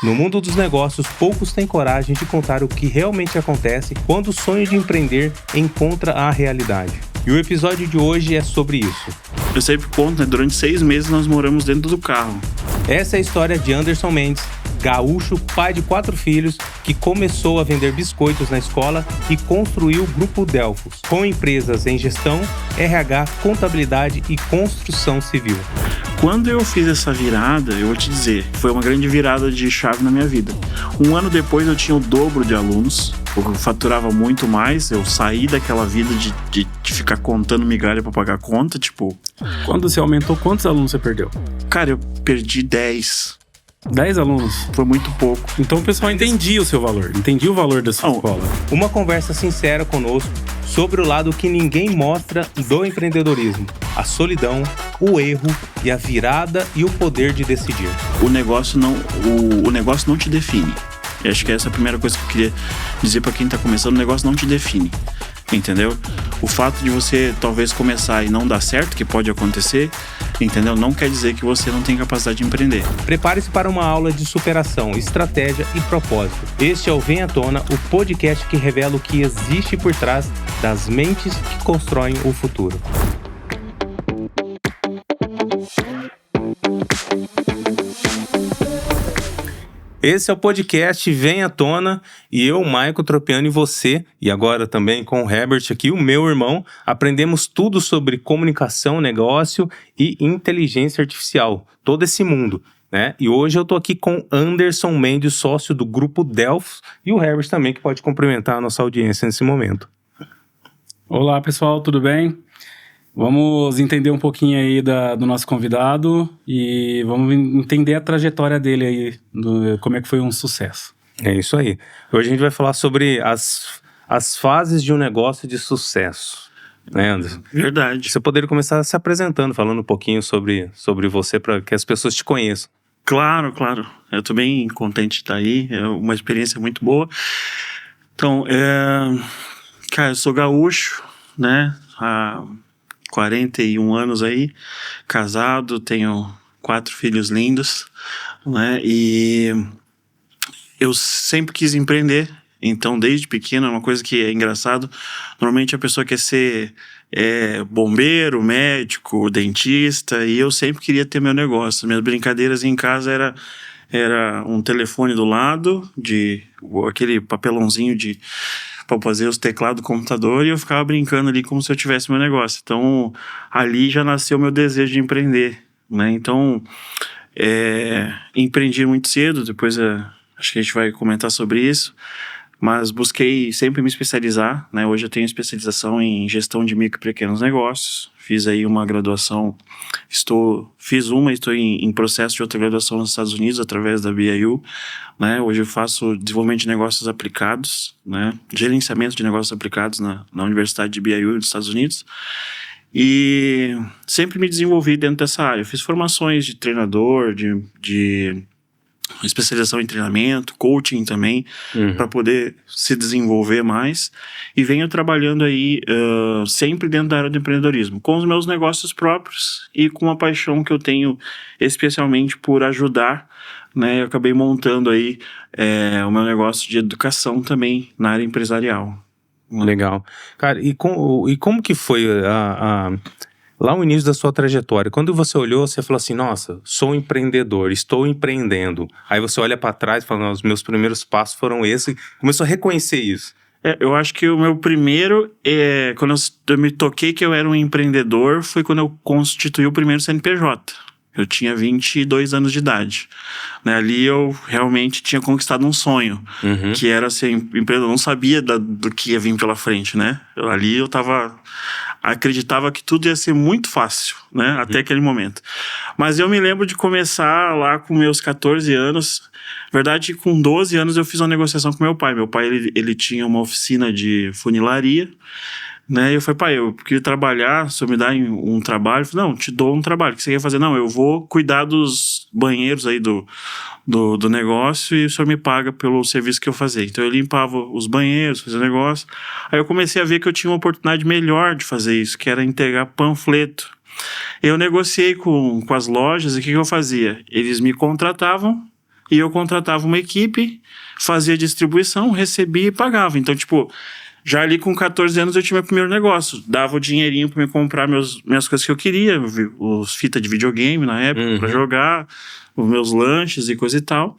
No mundo dos negócios, poucos têm coragem de contar o que realmente acontece quando o sonho de empreender encontra a realidade. E o episódio de hoje é sobre isso. Eu sempre conto, né? Durante 6 meses nós moramos dentro do carro. Essa é a história de Anderson Mendes, gaúcho, pai de 4 filhos, que começou a vender biscoitos na escola e construiu o Grupo Delfos, com empresas em gestão, RH, contabilidade e construção civil. Quando eu fiz essa virada, eu vou te dizer, foi uma grande virada de chave na minha vida. 1 ano depois eu tinha o dobro de alunos, eu faturava muito mais, eu saí daquela vida de ficar contando migalha pra pagar conta, tipo... Quando você aumentou, quantos alunos você perdeu? Cara, eu perdi 10. 10 alunos? Foi muito pouco. Então o pessoal entendia o seu valor, entendia o valor da sua escola. Uma conversa sincera conosco sobre o lado que ninguém mostra do empreendedorismo. A solidão, o erro e a virada e o poder de decidir. O negócio não te define. Eu acho que essa é a primeira coisa que eu queria dizer para quem tá começando. O negócio não te define, entendeu? O fato de você talvez começar e não dar certo, que pode acontecer, entendeu? Não quer dizer que você não tem capacidade de empreender. Prepare-se para uma aula de superação, estratégia e propósito. Este é o Vem à Tona, o podcast que revela o que existe por trás das mentes que constroem o futuro. Esse é o podcast Vem à Tona e eu, Maico Tropiano, e você, e agora também com o Herbert aqui, o meu irmão, aprendemos tudo sobre comunicação, negócio e inteligência artificial, todo esse mundo, né? E hoje eu tô aqui com Anderson Mendes, sócio do Grupo Delfos, e o Herbert também, que pode cumprimentar a nossa audiência nesse momento. Olá pessoal, tudo bem? Vamos entender um pouquinho aí do nosso convidado e vamos entender a trajetória dele aí, como é que foi um sucesso. É isso aí. Hoje a gente vai falar sobre as fases de um negócio de sucesso, né, Anderson? Verdade. Você poderia começar se apresentando, falando um pouquinho sobre você, para que as pessoas te conheçam. Claro. Eu tô bem contente de estar aí, é uma experiência muito boa. Então, cara, eu sou gaúcho, né, há 41 anos aí, casado, tenho 4 filhos lindos, né, e eu sempre quis empreender, então desde pequeno é uma coisa que é engraçado, normalmente a pessoa quer ser bombeiro, médico, dentista, e eu sempre queria ter meu negócio. Minhas brincadeiras em casa era um telefone do lado, aquele papelãozinho para fazer os teclados do computador, e eu ficava brincando ali como se eu tivesse meu negócio. Então, ali já nasceu o meu desejo de empreender, né? Então, empreendi muito cedo, depois acho que a gente vai comentar sobre isso, mas busquei sempre me especializar, né? Hoje eu tenho especialização em gestão de micro e pequenos negócios, fiz aí uma graduação, estou em processo de outra graduação nos Estados Unidos, através da BYU, né? Hoje eu faço desenvolvimento de negócios aplicados, né? Gerenciamento de negócios aplicados na Universidade de BYU dos Estados Unidos, e sempre me desenvolvi dentro dessa área. Eu fiz formações de treinador, de especialização em treinamento, coaching também, para poder se desenvolver mais, e venho trabalhando aí sempre dentro da área do empreendedorismo, com os meus negócios próprios e com a paixão que eu tenho especialmente por ajudar, né? Eu acabei montando aí o meu negócio de educação também na área empresarial. Legal. Cara, e como que foi lá no início da sua trajetória? Quando você olhou, você falou assim, nossa, sou um empreendedor, estou empreendendo. Aí você olha para trás e fala, os meus primeiros passos foram esses, começou a reconhecer isso. Eu acho que o meu primeiro, quando eu me toquei que eu era um empreendedor, foi quando eu constituí o primeiro CNPJ. Eu tinha 22 anos de idade, né? Ali eu realmente tinha conquistado um sonho, que era ser empreendedor. Eu não sabia do que ia vir pela frente, né? Ali eu acreditava que tudo ia ser muito fácil, né? Até aquele momento. Mas eu me lembro de começar lá com meus 14 anos. Na verdade, com 12 anos eu fiz uma negociação com meu pai. Meu pai, ele tinha uma oficina de funilaria, né? E eu falei, pai, eu queria trabalhar, se eu me dá um trabalho. Eu falei, não, te dou um trabalho, o que você quer fazer? Não, eu vou cuidar dos banheiros aí do negócio e o senhor me paga pelo serviço que eu fazia. Então eu limpava os banheiros, fazia negócio. Aí eu comecei a ver que eu tinha uma oportunidade melhor de fazer isso, que era entregar panfleto. Eu negociei com as lojas, e o que eu fazia? Eles me contratavam, e eu contratava uma equipe, fazia distribuição, recebia e pagava. Então, tipo, já ali com 14 anos eu tinha meu primeiro negócio. Dava o dinheirinho pra me comprar minhas coisas que eu queria, os fitas de videogame na época, pra jogar, os meus lanches e coisa e tal.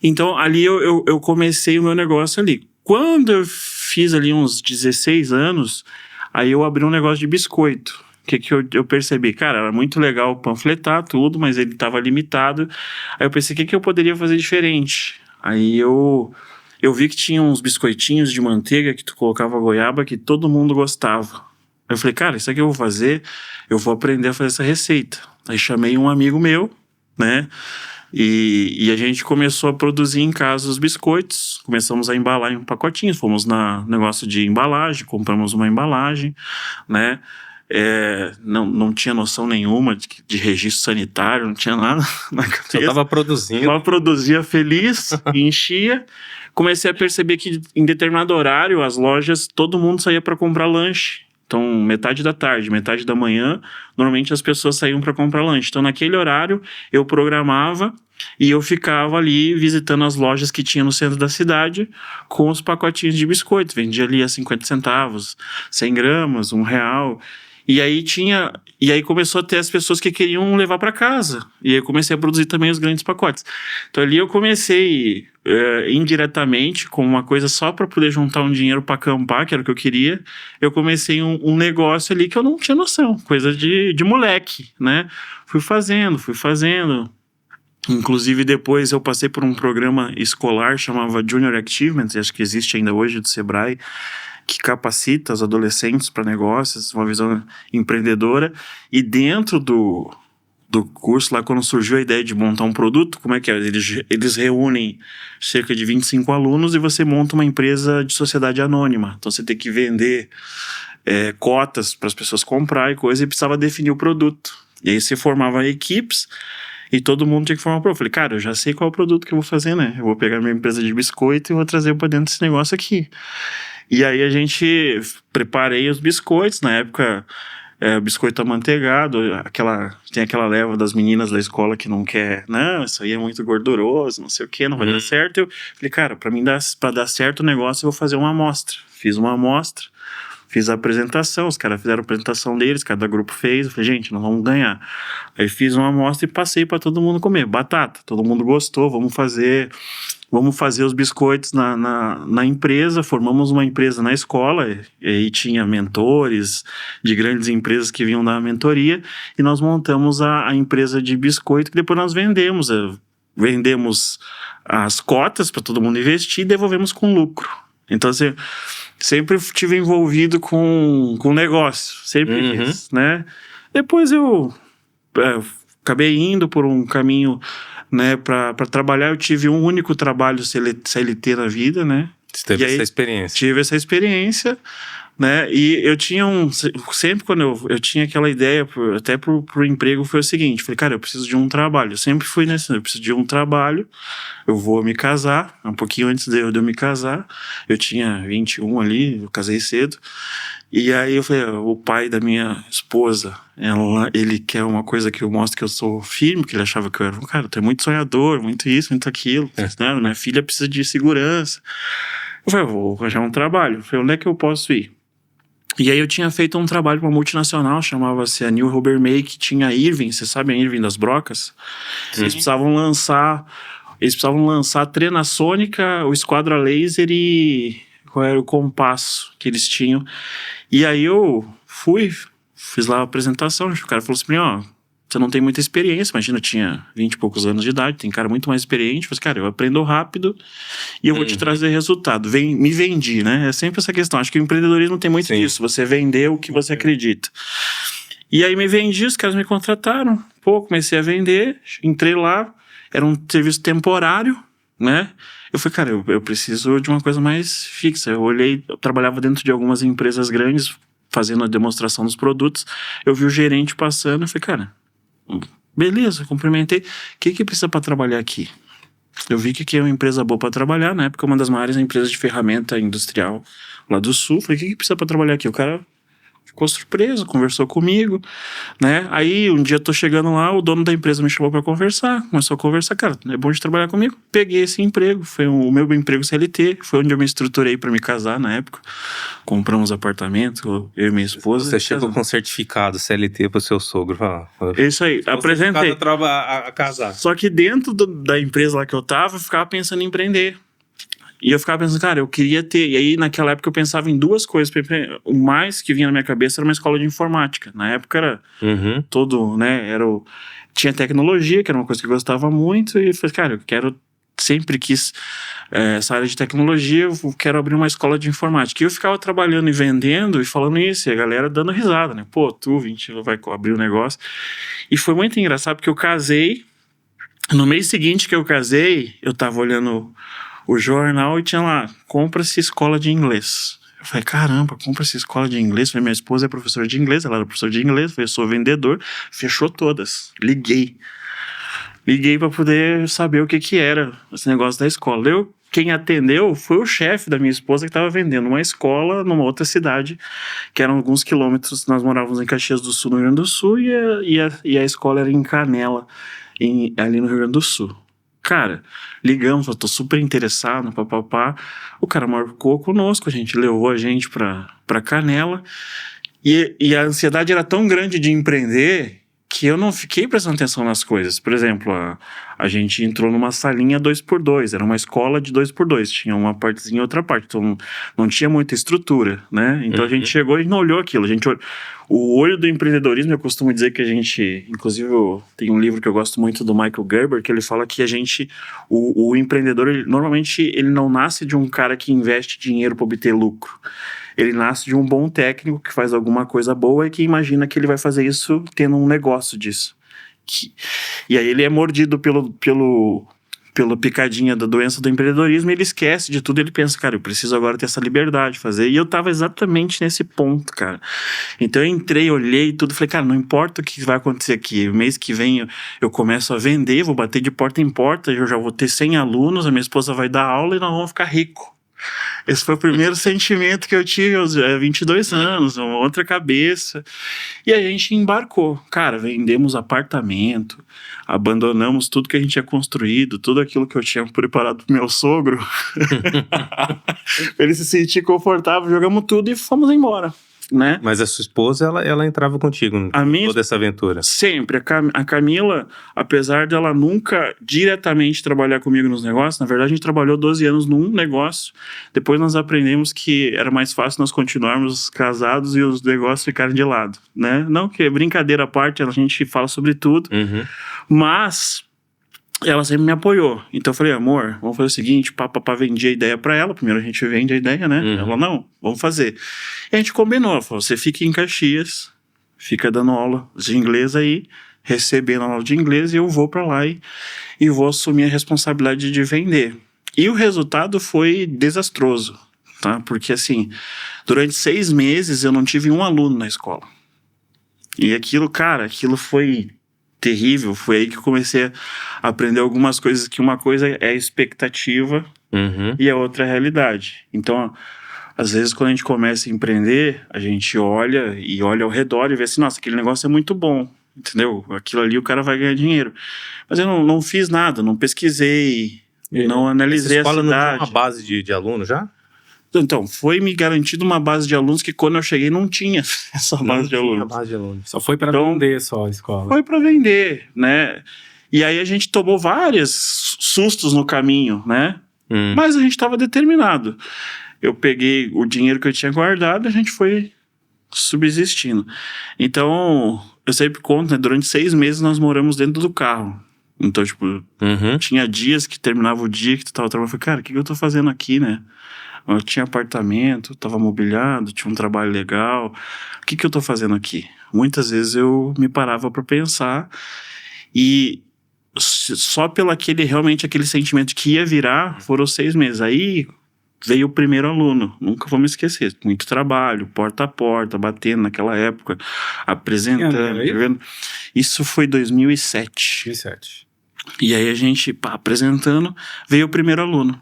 Então, ali eu comecei o meu negócio ali. Quando eu fiz ali uns 16 anos, aí eu abri um negócio de biscoito. O que eu percebi? Cara, era muito legal panfletar tudo, mas ele estava limitado. Aí eu pensei, o que eu poderia fazer diferente? Aí eu vi que tinha uns biscoitinhos de manteiga que tu colocava goiaba que todo mundo gostava. Aí eu falei, cara, isso aqui eu vou fazer, eu vou aprender a fazer essa receita. Aí chamei um amigo meu, né? E a gente começou a produzir em casa os biscoitos, começamos a embalar em pacotinhos, fomos na negócio de embalagem, compramos uma embalagem, né? Não tinha noção nenhuma de registro sanitário, não tinha nada na cabeça. Só tava produzindo. Só produzia feliz, enchia. Comecei a perceber que em determinado horário, as lojas, todo mundo saía para comprar lanche. Então, metade da tarde, metade da manhã, normalmente as pessoas saíam para comprar lanche. Então, naquele horário, eu programava e eu ficava ali visitando as lojas que tinha no centro da cidade com os pacotinhos de biscoito. Vendia ali a 50 centavos, 100 gramas, R$1. E aí começou a ter as pessoas que queriam levar para casa. E aí eu comecei a produzir também os grandes pacotes. Então ali eu comecei indiretamente, com uma coisa só para poder juntar um dinheiro para acampar, que era o que eu queria. Eu comecei um negócio ali que eu não tinha noção, coisa de moleque, né? Fui fazendo. Inclusive depois eu passei por um programa escolar, chamava Junior Achievements, acho que existe ainda hoje, do Sebrae, que capacita os adolescentes para negócios, uma visão empreendedora. E dentro do curso, lá quando surgiu a ideia de montar um produto, como é que é? Eles reúnem cerca de 25 alunos e você monta uma empresa de sociedade anônima. Então você tem que vender cotas para as pessoas comprar e coisa, e precisava definir o produto. E aí você formava equipes e todo mundo tinha que formar um produto. Eu falei, cara, eu já sei qual é o produto que eu vou fazer, né? Eu vou pegar minha empresa de biscoito e vou trazer para dentro desse negócio aqui. E aí a gente preparei os biscoitos, na época biscoito amanteigado, tem aquela leva das meninas da escola que não quer, não, isso aí é muito gorduroso, não sei o que, não vai dar certo. Eu falei, cara, pra dar certo o negócio eu vou fazer uma amostra. Fiz uma amostra, fiz a apresentação, os caras fizeram a apresentação deles, cada grupo fez, eu falei, gente, nós vamos ganhar. Aí fiz uma amostra e passei pra todo mundo comer, batata, todo mundo gostou, vamos fazer os biscoitos na empresa. Formamos uma empresa na escola, e aí tinha mentores de grandes empresas que vinham dar mentoria, e nós montamos a empresa de biscoito, que depois nós vendemos as cotas para todo mundo investir e devolvemos com lucro. Então, assim, sempre estive envolvido com negócio, sempre quis, né? Depois eu acabei indo por um caminho, né, para trabalhar. Eu tive um único trabalho CLT na vida, né? Você teve essa experiência. Tive essa experiência, né? E eu tinha sempre quando eu tinha aquela ideia, até pro emprego, foi o seguinte: falei, cara, eu preciso de um trabalho. Eu sempre fui nesse, eu preciso de um trabalho, eu vou me casar. Um pouquinho antes de eu me casar, eu tinha 21 ali, eu casei cedo. E aí eu falei, o pai da minha esposa, ele quer uma coisa que eu mostro que eu sou firme, que ele achava que eu era um cara, tu é muito sonhador, muito isso, muito aquilo, né? Minha filha precisa de segurança. Eu falei, vou arranjar um trabalho. Eu falei, onde é que eu posso ir? E aí eu tinha feito um trabalho para uma multinacional, chamava-se a New Rubber May, que tinha a Irving, vocês sabem a Irving das brocas? Sim. Eles precisavam lançar a trena sônica, o esquadra laser e qual era o compasso que eles tinham. E aí eu fiz lá a apresentação, o cara falou assim pra mim, você não tem muita experiência, imagina, eu tinha 20 e poucos anos de idade, tem cara muito mais experiente. Eu falei, cara, eu aprendo rápido e eu vou te trazer resultado. Me vendi, né? É sempre essa questão. Acho que o empreendedorismo tem muito disso, você vender o que você acredita. E aí me vendi, os caras me contrataram, comecei a vender, entrei lá, era um serviço temporário, né? Eu falei, cara, eu preciso de uma coisa mais fixa. Eu trabalhava dentro de algumas empresas grandes, fazendo a demonstração dos produtos. Eu vi o gerente passando, eu falei, cara, beleza, cumprimentei. O que precisa para trabalhar aqui? Eu vi que é uma empresa boa para trabalhar, na época uma das maiores empresas de ferramenta industrial lá do Sul. Falei, o que precisa para trabalhar aqui? O cara ficou surpreso, conversou comigo, né? Aí um dia eu tô chegando lá, o dono da empresa me chamou pra conversar, começou a conversar, cara, é bom de trabalhar comigo. Peguei esse emprego, foi o meu emprego CLT, foi onde eu me estruturei pra me casar na época. Compramos apartamento, eu e minha esposa. Você chegou com certificado CLT pro seu sogro. Isso aí, apresentei. A casar. Só que dentro da empresa lá que eu tava, eu ficava pensando em empreender. E eu ficava pensando, cara, eu queria ter... E aí, naquela época, eu pensava em duas coisas. O mais que vinha na minha cabeça era uma escola de informática. Na época era todo, né? Tinha tecnologia, que era uma coisa que eu gostava muito. E eu falei, cara, sempre quis essa área de tecnologia, eu quero abrir uma escola de informática. E eu ficava trabalhando e vendendo e falando isso. E a galera dando risada, né? Pô, tu, 20, vai abrir um negócio. E foi muito engraçado, porque eu casei. No mês seguinte que eu casei, eu tava olhando o jornal e tinha lá, compra-se escola de inglês. Eu falei, caramba, compra-se escola de inglês. Falei, minha esposa é professora de inglês, ela era professora de inglês. Eu falei, eu sou vendedor. Fechou todas. Liguei pra poder saber o que era esse negócio da escola. Quem atendeu foi o chefe da minha esposa, que estava vendendo uma escola numa outra cidade, que eram alguns quilômetros. Nós morávamos em Caxias do Sul, no Rio Grande do Sul, e a escola era em Canela, ali no Rio Grande do Sul. Cara, ligamos, eu tô super interessado, papapá. O cara marcou conosco, a gente levou a gente pra Canela. E a ansiedade era tão grande de empreender que eu não fiquei prestando atenção nas coisas. Por exemplo, a gente entrou numa salinha 2x2, era uma escola de 2x2, tinha uma partezinha e outra parte, então não tinha muita estrutura, né? Então a gente chegou e não olhou aquilo. O olho do empreendedorismo, eu costumo dizer que a gente, inclusive tem um livro que eu gosto muito do Michael Gerber, que ele fala que o empreendedor, normalmente ele não nasce de um cara que investe dinheiro para obter lucro. Ele nasce de um bom técnico que faz alguma coisa boa e que imagina que ele vai fazer isso tendo um negócio disso. E aí ele é mordido pela picadinha da doença do empreendedorismo e ele esquece de tudo. Ele pensa, cara, eu preciso agora ter essa liberdade de fazer. E eu tava exatamente nesse ponto, cara. Então eu entrei, olhei tudo, falei, cara, não importa o que vai acontecer aqui. O mês que vem eu começo a vender, vou bater de porta em porta, eu já vou ter 100 alunos, a minha esposa vai dar aula e nós vamos ficar ricos. Esse foi o primeiro sentimento que eu tive aos 22 anos, uma outra cabeça. E a gente embarcou. Cara, vendemos apartamento, abandonamos tudo que a gente tinha construído, tudo aquilo que eu tinha preparado pro meu sogro. Ele se sentir confortável, jogamos tudo e fomos embora. Né? Mas a sua esposa, ela entrava contigo em toda essa aventura? Sempre. A Camila, apesar dela nunca diretamente trabalhar comigo nos negócios, na verdade a gente trabalhou 12 anos num negócio, depois nós aprendemos que era mais fácil nós continuarmos casados e os negócios ficarem de lado, né? Não que brincadeira à parte, a gente fala sobre tudo, mas ela sempre me apoiou. Então eu falei, amor, vamos fazer o seguinte, papá vendia a ideia pra ela, primeiro a gente vende a ideia, né? Ela falou, não, vamos fazer. E a gente combinou, ela falou, você fica em Caxias, fica dando aula de inglês aí, recebendo aula de inglês, e eu vou pra lá e vou assumir a responsabilidade de vender. E o resultado foi desastroso, tá? Porque assim, durante 6 meses eu não tive um aluno na escola. E aquilo foi terrível. Foi aí que eu comecei a aprender algumas coisas, que uma coisa é a expectativa e a outra é a realidade. Então, às vezes, quando a gente começa a empreender, a gente olha ao redor e vê assim, nossa, aquele negócio é muito bom, entendeu? Aquilo ali o cara vai ganhar dinheiro. Mas eu não fiz nada, não pesquisei, não analisei a cidade. Essa escola não tinha uma base de aluno já? Então, foi me garantido uma base de alunos que quando eu cheguei não tinha essa base de alunos. Só foi para vender só a escola. Foi para vender, né? E aí a gente tomou vários sustos no caminho, né? Mas a gente estava determinado. Eu peguei o dinheiro que eu tinha guardado e a gente foi subsistindo. Então, eu sempre conto, né? Durante 6 meses nós moramos dentro do carro. Então, tipo, tinha dias que terminava o dia que tu tava trabalhando. Eu falei, cara, o que eu tô fazendo aqui, né? Eu tinha apartamento, tava mobiliado, tinha um trabalho legal. O que eu tô fazendo aqui? Muitas vezes eu me parava para pensar e só pelo aquele sentimento que ia virar, foram 6 meses. Aí veio o primeiro aluno, nunca vou me esquecer. Muito trabalho, porta a porta, batendo naquela época, apresentando. Isso foi 2007. 2007. E aí a gente, apresentando, veio o primeiro aluno.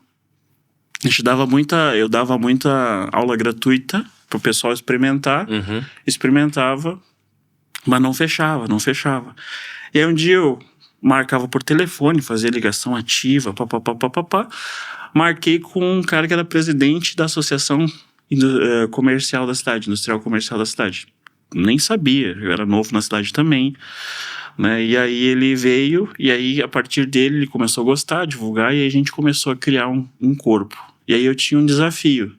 Eu dava muita aula gratuita pro pessoal experimentar. Experimentava, mas não fechava. E aí um dia eu marcava por telefone, fazia ligação ativa, papapá. Marquei com um cara que era presidente da associação comercial da cidade, industrial comercial da cidade. Nem sabia, eu era novo na cidade também, né? E aí ele veio, e aí a partir dele ele começou a gostar, divulgar, e aí a gente começou a criar um corpo. E aí eu tinha um desafio.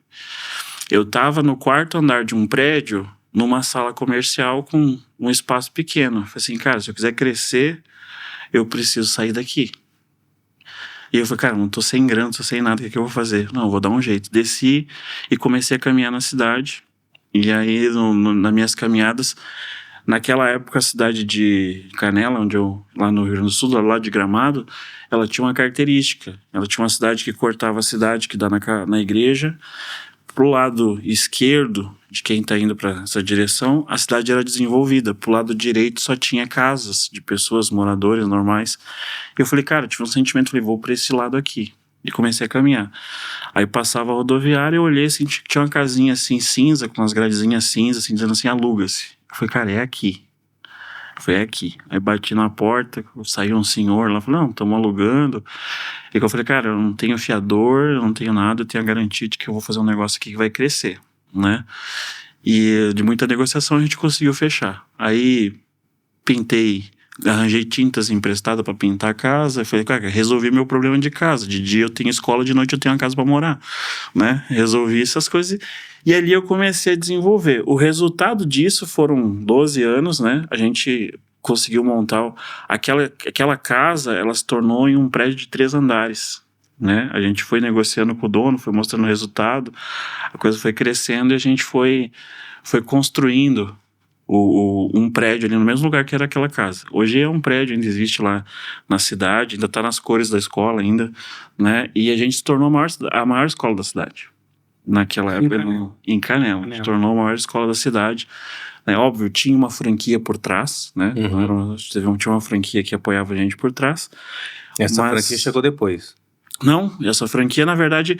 Eu tava no 4º andar de um prédio, numa sala comercial com um espaço pequeno. Eu falei assim, cara, se eu quiser crescer, eu preciso sair daqui. E eu falei, cara, não tô sem grana, não tô sem nada, o que eu vou fazer? Não, eu vou dar um jeito. Desci e comecei a caminhar na cidade. E aí, nas minhas caminhadas, naquela época, a cidade de Canela, lá no Rio Grande do Sul, lá de Gramado, ela tinha uma característica. Ela tinha uma cidade que cortava a cidade, que dá na igreja. Pro lado esquerdo, de quem tá indo para essa direção, a cidade era desenvolvida. Pro lado direito só tinha casas de pessoas, moradores normais. E eu falei, cara, eu tive um sentimento, falei, vou pra esse lado aqui. E comecei a caminhar. Aí passava a rodoviária, eu olhei assim, tinha uma casinha assim, cinza, com umas gradezinhas cinza, assim, dizendo assim, aluga-se. Eu falei, cara, é aqui. Foi aqui. Aí bati na porta, saiu um senhor lá, falou, não, estamos alugando. E eu falei, cara, eu não tenho fiador, eu não tenho nada, eu tenho a garantia de que eu vou fazer um negócio aqui que vai crescer, né? E de muita negociação a gente conseguiu fechar. Aí arranjei tintas emprestadas para pintar a casa. Eu falei, cara, resolvi meu problema de casa. De dia eu tenho escola, de noite eu tenho uma casa para morar, né? Resolvi essas coisas. E ali eu comecei a desenvolver. O resultado disso foram 12 anos, né? A gente conseguiu montar aquela casa, ela se tornou em um prédio de 3 andares, né? A gente foi negociando com o dono, foi mostrando o resultado, a coisa foi crescendo e a gente foi construindo um prédio ali no mesmo lugar que era aquela casa. Hoje é um prédio, ainda existe lá na cidade, ainda está nas cores da escola ainda, né? E a gente se tornou a maior escola da cidade. Naquela época, em Canela. Se tornou a maior escola da cidade. É óbvio, tinha uma franquia por trás, né? Tinha uma franquia que apoiava a gente por trás. Essa franquia chegou depois? Não, essa franquia, na verdade,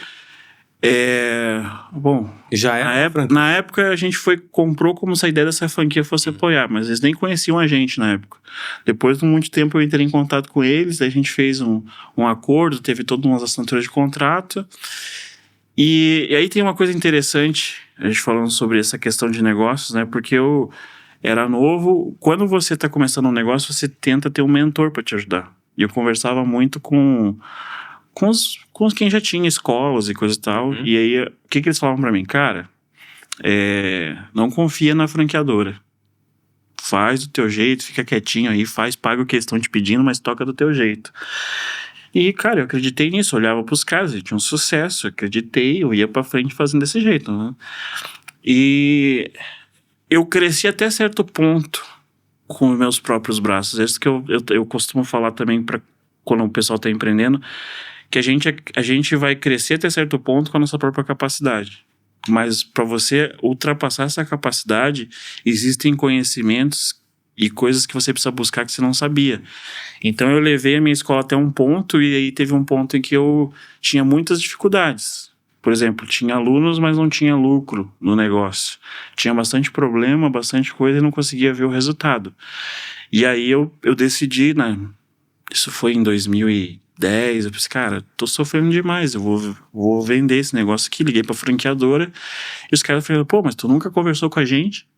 bom, já na época a gente comprou como se a ideia dessa franquia fosse apoiar, mas eles nem conheciam a gente na época. Depois de muito tempo eu entrei em contato com eles, a gente fez um acordo, teve todas umas assinaturas de contrato. E aí tem uma coisa interessante, a gente falando sobre essa questão de negócios, né? Porque eu era novo. Quando você está começando um negócio, você tenta ter um mentor para te ajudar. E eu conversava muito com quem já tinha escolas e coisa e tal. E aí, o que eles falavam para mim? Cara, não confia na franqueadora. Faz do teu jeito, fica quietinho aí, paga o que eles estão te pedindo, mas toca do teu jeito. E, cara, eu acreditei nisso, eu olhava pros caras, eles tinham sucesso, eu acreditei, eu ia pra frente fazendo desse jeito, né? E eu cresci até certo ponto com os meus próprios braços. Isso que eu costumo falar também para quando o pessoal tá empreendendo, que a gente vai crescer até certo ponto com a nossa própria capacidade. Mas para você ultrapassar essa capacidade, existem conhecimentos e coisas que você precisa buscar que você não sabia. Então eu levei a minha escola até um ponto, e aí teve um ponto em que eu tinha muitas dificuldades. Por exemplo, tinha alunos, mas não tinha lucro no negócio. Tinha bastante problema, bastante coisa, e não conseguia ver o resultado. E aí eu decidi, né? Isso foi em 2010, eu pensei, cara, tô sofrendo demais, eu vou vender esse negócio aqui. Liguei pra franqueadora, e os caras falaram, pô, mas tu nunca conversou com a gente?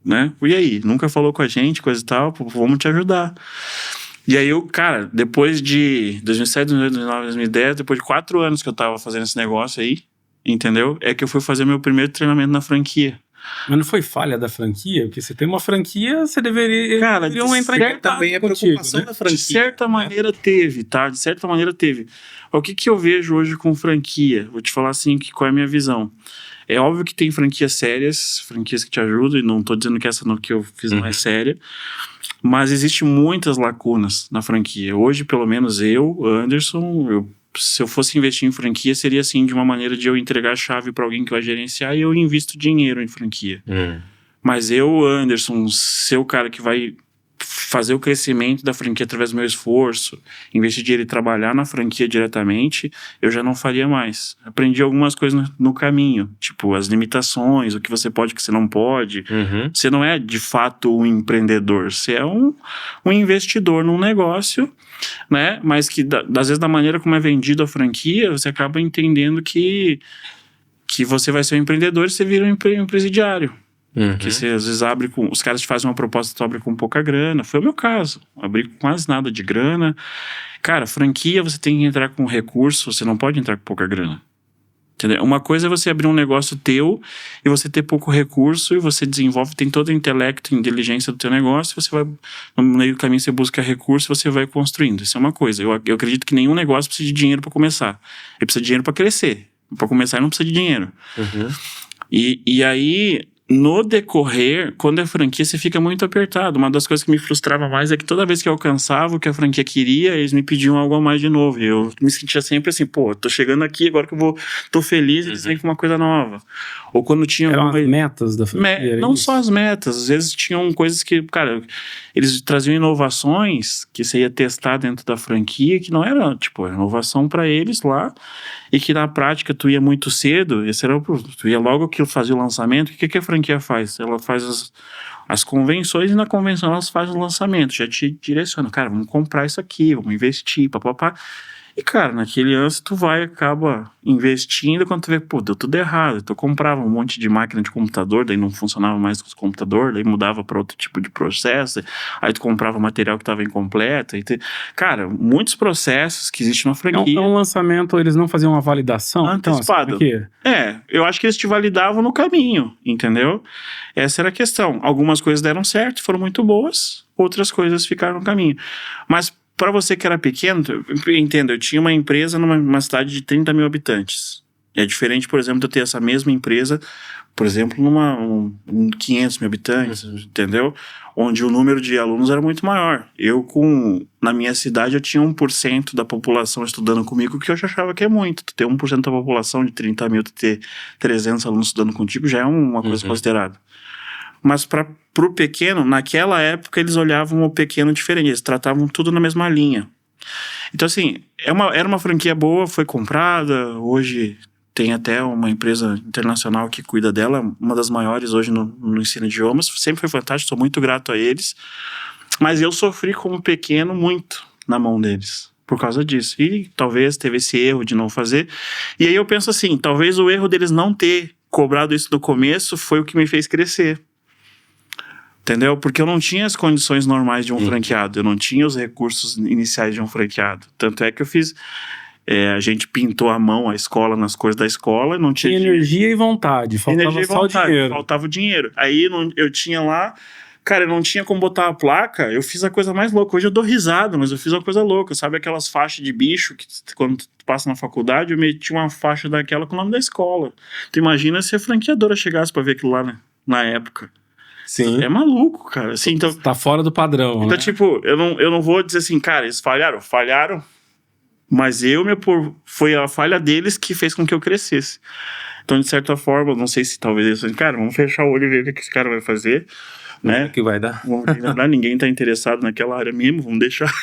Né? E aí? Nunca falou com a gente, coisa e tal, vamos te ajudar. E aí eu, cara, depois de 2007, 2009, 2010, depois de 4 anos que eu tava fazendo esse negócio aí, entendeu? É que eu fui fazer meu primeiro treinamento na franquia. Mas não foi falha da franquia? Porque você tem uma franquia, você deveria... Cara, entrar em também é preocupação né? da franquia. De certa maneira teve, tá? De certa maneira teve. O que eu vejo hoje com franquia? Vou te falar assim, qual é a minha visão. É óbvio que tem franquias sérias, franquias que te ajudam, e não tô dizendo que essa que eu fiz não é séria, mas existem muitas lacunas na franquia. Hoje, pelo menos eu, Anderson, se eu fosse investir em franquia, seria assim, de uma maneira de eu entregar a chave para alguém que vai gerenciar e eu invisto dinheiro em franquia. Mas eu, Anderson, ser o cara que vai fazer o crescimento da franquia através do meu esforço, investir dinheiro e trabalhar na franquia diretamente, eu já não faria mais. Aprendi algumas coisas no caminho, tipo as limitações, o que você pode, o que você não pode. Você não é de fato um empreendedor, você é um investidor num negócio, né? Mas que às vezes da maneira como é vendido a franquia, você acaba entendendo que você vai ser um empreendedor e você vira um presidiário. Que você às vezes abre com... Os caras te fazem uma proposta, tu abre com pouca grana. Foi o meu caso. Abri com quase nada de grana. Cara, franquia, você tem que entrar com recurso, você não pode entrar com pouca grana. Entendeu? Uma coisa é você abrir um negócio teu e você ter pouco recurso e você desenvolve, tem todo o intelecto e inteligência do teu negócio, você vai, no meio do caminho você busca recurso e você vai construindo. Isso é uma coisa. Eu acredito que nenhum negócio precisa de dinheiro para começar. Ele precisa de dinheiro para crescer. Para começar, ele não precisa de dinheiro. E aí... No decorrer, quando é franquia, você fica muito apertado. Uma das coisas que me frustrava mais é que toda vez que eu alcançava o que a franquia queria, eles me pediam algo a mais de novo. E eu me sentia sempre assim, pô, tô chegando aqui, agora que tô feliz, eles vêm com uma coisa nova. Ou quando tinha... Eram as metas da franquia? Não só as metas, às vezes tinham coisas que, cara, eles traziam inovações que você ia testar dentro da franquia, que não era, tipo, inovação pra eles lá, e que na prática tu ia muito cedo, tu ia logo que fazia o lançamento. O que a franquia faz? Ela faz as convenções e na convenção elas fazem o lançamento, já te direciona, cara, vamos comprar isso aqui, vamos investir, papapá. E cara, naquele ano tu acaba investindo, quando tu vê, pô, deu tudo errado. Tu comprava um monte de máquina de computador, daí não funcionava mais com os computadores, daí mudava para outro tipo de processo, aí tu comprava material que estava incompleto. Cara, muitos processos que existem na franquia. É um lançamento, eles não faziam uma validação? Antecipado. Então, eu acho que eles te validavam no caminho, entendeu? Essa era a questão. Algumas coisas deram certo, foram muito boas, outras coisas ficaram no caminho. Mas para você que era pequeno, entenda, eu tinha uma empresa numa cidade de 30 mil habitantes. É diferente, por exemplo, de eu ter essa mesma empresa, por exemplo, numa 500 mil habitantes, entendeu? Onde o número de alunos era muito maior. Na minha cidade, eu tinha 1% da população estudando comigo, que eu já achava que é muito. Tu ter 1% da população de 30 mil, tu ter 300 alunos estudando contigo, já é uma coisa considerada. Mas pro pequeno, naquela época, eles olhavam o pequeno diferente, eles tratavam tudo na mesma linha. Então, assim, era uma franquia boa, foi comprada, hoje tem até uma empresa internacional que cuida dela, uma das maiores hoje no ensino de idiomas, sempre foi fantástico, sou muito grato a eles, mas eu sofri como pequeno muito na mão deles, por causa disso, e talvez teve esse erro de não fazer, e aí eu penso assim, talvez o erro deles não ter cobrado isso do começo foi o que me fez crescer. Entendeu? Porque eu não tinha as condições normais de um franqueado, eu não tinha os recursos iniciais de um franqueado. Tanto é que eu fiz... a gente pintou à mão a escola nas cores da escola, não tinha... energia e vontade, faltava só o dinheiro. Faltava o dinheiro. Aí eu tinha lá... Cara, eu não tinha como botar a placa, eu fiz a coisa mais louca. Hoje eu dou risada, mas eu fiz uma coisa louca. Sabe aquelas faixas de bicho que quando tu passa na faculdade, eu meti uma faixa daquela com o nome da escola. Tu imagina se a franqueadora chegasse pra ver aquilo lá, né? Na época. Sim. É maluco, cara. Assim, então, tá fora do padrão, então, né? tipo, eu não vou dizer assim, cara, eles falharam, mas foi a falha deles que fez com que eu crescesse. Então, de certa forma, não sei se talvez eles falem, cara, vamos fechar o olho e ver o que esse cara vai fazer, né? O que vai dar? Vamos lembrar, ninguém tá interessado naquela área mesmo, vamos deixar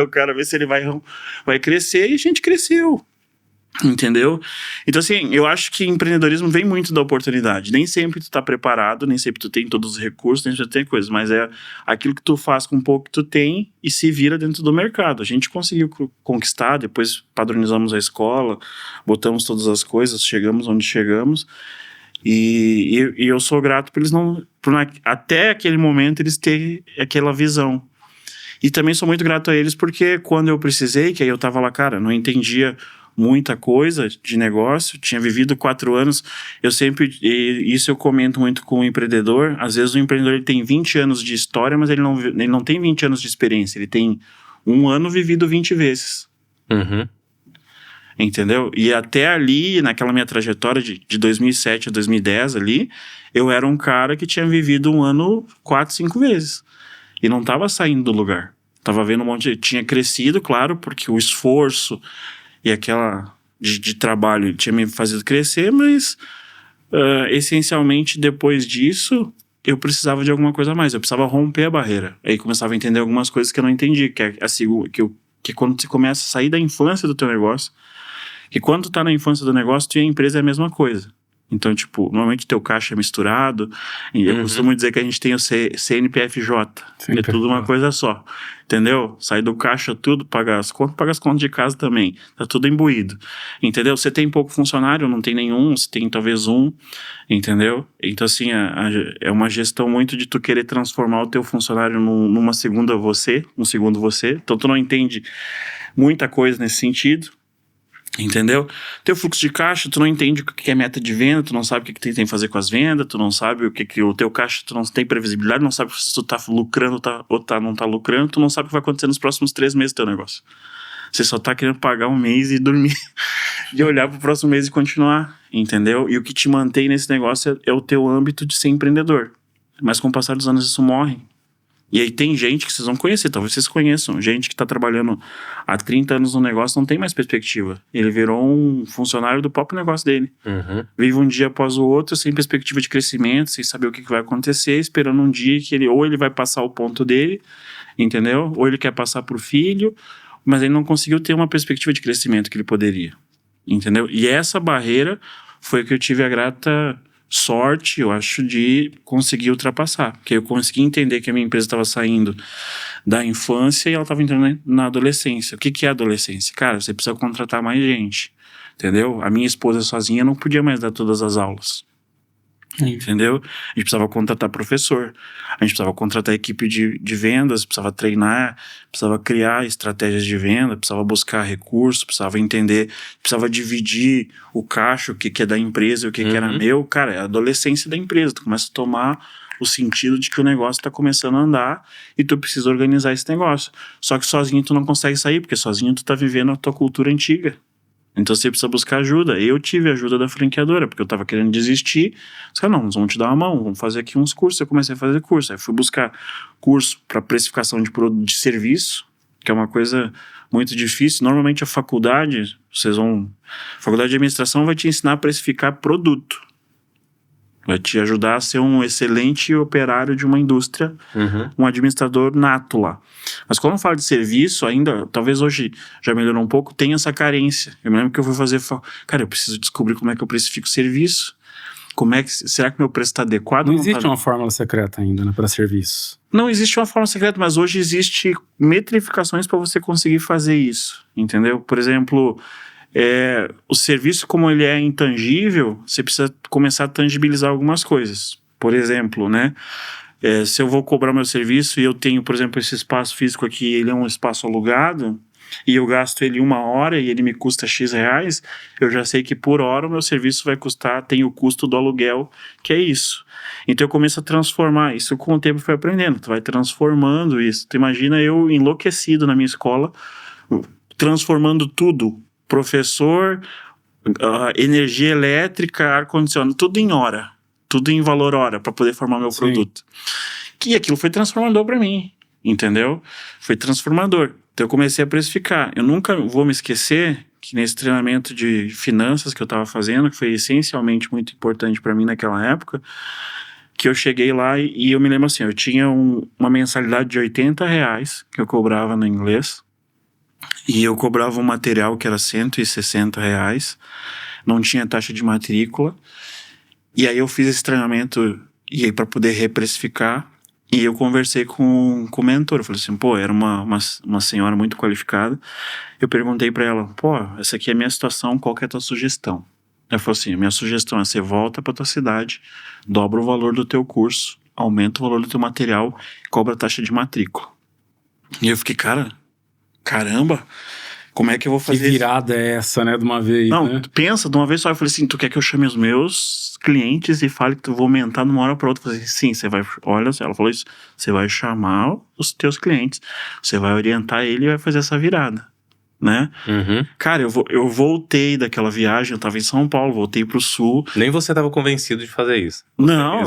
o cara ver se ele vai crescer, e a gente cresceu. Entendeu? Então, assim, eu acho que empreendedorismo vem muito da oportunidade. Nem sempre tu tá preparado, nem sempre tu tem todos os recursos, nem sempre tu tem coisas, mas é aquilo que tu faz com um pouco que tu tem e se vira dentro do mercado. A gente conseguiu conquistar, depois padronizamos a escola, botamos todas as coisas, chegamos onde chegamos. E eu sou grato por eles até aquele momento eles terem aquela visão. E também sou muito grato a eles porque quando eu precisei, que aí eu tava lá, cara, não entendia muita coisa de negócio, tinha vivido 4 anos, isso eu comento muito com o empreendedor, às vezes o empreendedor ele tem 20 anos de história, mas ele não tem 20 anos de experiência, ele tem 1 ano vivido 20 vezes. Entendeu? E até ali, naquela minha trajetória de 2007 a 2010 ali, eu era um cara que tinha vivido 1 ano 4, 5 vezes. E não tava saindo do lugar. Tava vendo tinha crescido, claro, porque o esforço e aquela de trabalho tinha me fazido crescer, mas essencialmente depois disso, eu precisava de alguma coisa a mais, eu precisava romper a barreira. Aí começava a entender algumas coisas que eu não entendi, que é assim, que quando você começa a sair da infância do teu negócio, que quando tu tá na infância do negócio, tu e a empresa é a mesma coisa. Então, tipo, normalmente teu caixa é misturado, e eu costumo dizer que a gente tem o CNPFJ, é tudo uma coisa só, entendeu? Sai do caixa tudo, paga as contas de casa também, tá tudo imbuído, entendeu? Você tem pouco funcionário, não tem nenhum, você tem talvez um, entendeu? Então, assim, é uma gestão muito de tu querer transformar o teu funcionário um segundo você, então tu não entende muita coisa nesse sentido. Entendeu? Teu fluxo de caixa, tu não entende o que é meta de venda, tu não sabe o que tem que fazer com as vendas, tu não sabe o que o teu caixa, tu não tem previsibilidade, não sabe se tu tá lucrando ou não tá lucrando, tu não sabe o que vai acontecer nos próximos 3 meses do teu negócio. Você só tá querendo pagar um mês e dormir, e olhar pro próximo mês e continuar, entendeu? E o que te mantém nesse negócio é o teu âmbito de ser empreendedor. Mas com o passar dos anos isso morre. E aí tem gente que vocês vão conhecer, talvez vocês conheçam, gente que tá trabalhando há 30 anos no negócio não tem mais perspectiva. Ele virou um funcionário do próprio negócio dele. Vive um dia após o outro, sem perspectiva de crescimento, sem saber o que vai acontecer, esperando um dia que ele vai passar o ponto dele, entendeu? Ou ele quer passar pro filho, mas ele não conseguiu ter uma perspectiva de crescimento que ele poderia, entendeu? E essa barreira foi o que eu tive a grata sorte, eu acho, de conseguir ultrapassar. Porque eu consegui entender que a minha empresa estava saindo da infância e ela estava entrando na adolescência. O que é adolescência? Cara, você precisa contratar mais gente, entendeu? A minha esposa sozinha não podia mais dar todas as aulas. Entendeu? A gente precisava contratar professor, a gente precisava contratar equipe de vendas, precisava treinar, precisava criar estratégias de venda, precisava buscar recursos, precisava entender, precisava dividir o caixa, o que é da empresa e o que era meu. Cara, é a adolescência da empresa, tu começa a tomar o sentido de que o negócio está começando a andar e tu precisa organizar esse negócio. Só que sozinho tu não consegue sair, porque sozinho tu tá vivendo a tua cultura antiga. Então você precisa buscar ajuda. Eu tive a ajuda da franqueadora, porque eu tava querendo desistir. Os caras, não, nós vamos te dar uma mão, vamos fazer aqui uns cursos. Eu comecei a fazer curso. Aí fui buscar curso para precificação de produto de serviço, que é uma coisa muito difícil. Normalmente a faculdade de administração vai te ensinar a precificar produto. Vai te ajudar a ser um excelente operário de uma indústria, um administrador nato lá. Mas quando eu falo de serviço, ainda, talvez hoje já melhorou um pouco, tem essa carência. Eu me lembro que eu fui fazer, cara, eu preciso descobrir como é que eu precifico serviço. Será que meu preço está adequado? Não existe uma fórmula secreta ainda, né, para serviço. Não existe uma fórmula secreta, mas hoje existe metrificações para você conseguir fazer isso, entendeu? Por exemplo, o serviço, como ele é intangível, você precisa começar a tangibilizar algumas coisas. Por exemplo, né? Se eu vou cobrar meu serviço e eu tenho, por exemplo, esse espaço físico aqui, ele é um espaço alugado, e eu gasto ele 1 hora e ele me custa X reais, eu já sei que por hora o meu serviço vai custar, tem o custo do aluguel, que é isso. Então eu começo a transformar, isso com o tempo foi aprendendo, tu vai transformando isso. Tu imagina eu enlouquecido na minha escola, transformando tudo, professor, energia elétrica, ar-condicionado, tudo em hora, tudo em valor hora, para poder formar meu produto. Que aquilo foi transformador para mim, entendeu? Foi transformador. Então eu comecei a precificar. Eu nunca vou me esquecer que nesse treinamento de finanças que eu estava fazendo, que foi essencialmente muito importante para mim naquela época, que eu cheguei lá e eu me lembro assim, eu tinha uma mensalidade de R$80 que eu cobrava no inglês, e eu cobrava um material que era R$160, não tinha taxa de matrícula, e aí eu fiz esse treinamento e aí para poder reprecificar, e eu conversei com o mentor, eu falei assim, era uma senhora muito qualificada, eu perguntei para ela, essa aqui é a minha situação, qual que é a tua sugestão? Ela falou assim, minha sugestão é você volta para tua cidade, dobra o valor do teu curso, aumenta o valor do teu material, cobra a taxa de matrícula. E eu fiquei, caramba, como é que eu vou fazer? Que virada é essa, né, de uma vez, Não, né? pensa, de uma vez só, eu falei assim, tu quer que eu chame os meus clientes e fale que tu vou aumentar de uma hora para outra? Eu falei assim, sim, você vai, olha, ela falou isso, você vai chamar os teus clientes, você vai orientar ele e vai fazer essa virada, né? Cara, eu voltei daquela viagem, eu tava em São Paulo, voltei pro sul. Nem você tava convencido de fazer isso. Não,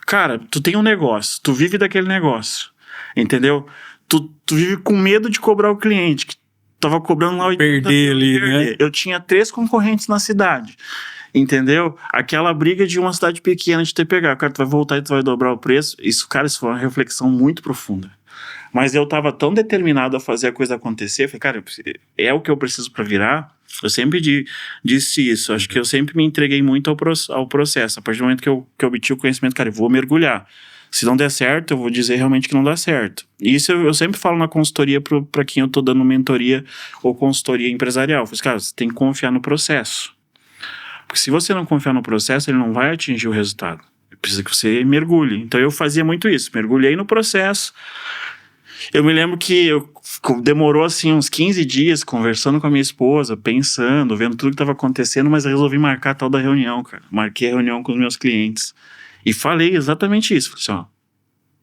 cara, tu tem um negócio, tu vive daquele negócio, entendeu? Tu vive com medo de cobrar o cliente, que tava cobrando lá 80, perder ali, né? Eu tinha 3 concorrentes na cidade. Entendeu? Aquela briga de uma cidade pequena de te pegar. Cara, tu vai voltar e tu vai dobrar o preço. Isso, cara, isso foi uma reflexão muito profunda. Mas eu tava tão determinado a fazer a coisa acontecer. Eu falei, cara, é o que eu preciso pra virar. Eu sempre disse isso. Acho que eu sempre me entreguei muito ao processo. A partir do momento que eu obtive o conhecimento, cara, eu vou mergulhar. Se não der certo, eu vou dizer realmente que não dá certo. E isso eu sempre falo na consultoria para quem eu tô dando mentoria ou consultoria empresarial. Eu falei, cara, você tem que confiar no processo. Porque se você não confiar no processo, ele não vai atingir o resultado. Precisa que você mergulhe. Então eu fazia muito isso. Mergulhei no processo. Eu me lembro que demorou assim uns 15 dias conversando com a minha esposa, pensando, vendo tudo que estava acontecendo, mas eu resolvi marcar a tal da reunião, cara. Marquei a reunião com os meus clientes. E falei exatamente isso. Falei assim, ó,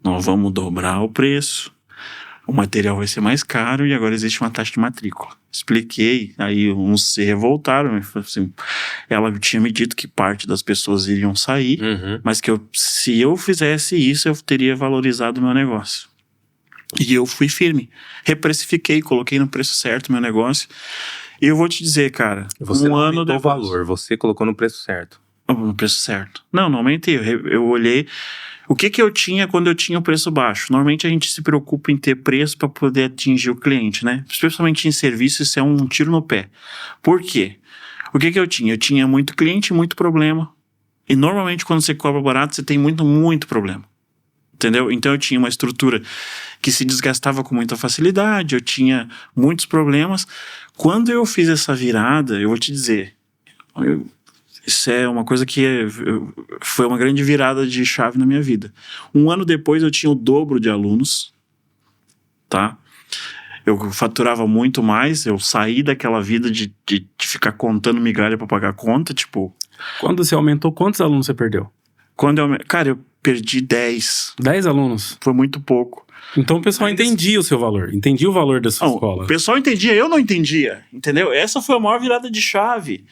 nós vamos dobrar o preço, o material vai ser mais caro e agora existe uma taxa de matrícula. Expliquei, aí uns se revoltaram. Assim, ela tinha me dito que parte das pessoas iriam sair, mas que se eu fizesse isso, eu teria valorizado o meu negócio. E eu fui firme, reprecifiquei, coloquei no preço certo o meu negócio. E eu vou te dizer, cara, você não aumentou o valor, você colocou no preço certo. No preço certo. Não aumentei. Eu olhei o que eu tinha quando eu tinha o preço baixo. Normalmente a gente se preocupa em ter preço para poder atingir o cliente, né? Especialmente em serviço, isso é um tiro no pé. Por quê? O que eu tinha? Eu tinha muito cliente e muito problema. E normalmente quando você cobra barato, você tem muito problema. Entendeu? Então eu tinha uma estrutura que se desgastava com muita facilidade, eu tinha muitos problemas. Quando eu fiz essa virada, eu vou te dizer, isso é uma coisa que foi uma grande virada de chave na minha vida. 1 ano depois eu tinha o dobro de alunos, tá? Eu faturava muito mais, eu saí daquela vida de ficar contando migalha para pagar conta, tipo... Quando você aumentou, quantos alunos você perdeu? Cara, eu perdi 10. 10 alunos? Foi muito pouco. Então o pessoal entendia o seu valor, entendia o valor da sua escola. O pessoal entendia, eu não entendia, entendeu? Essa foi a maior virada de chave.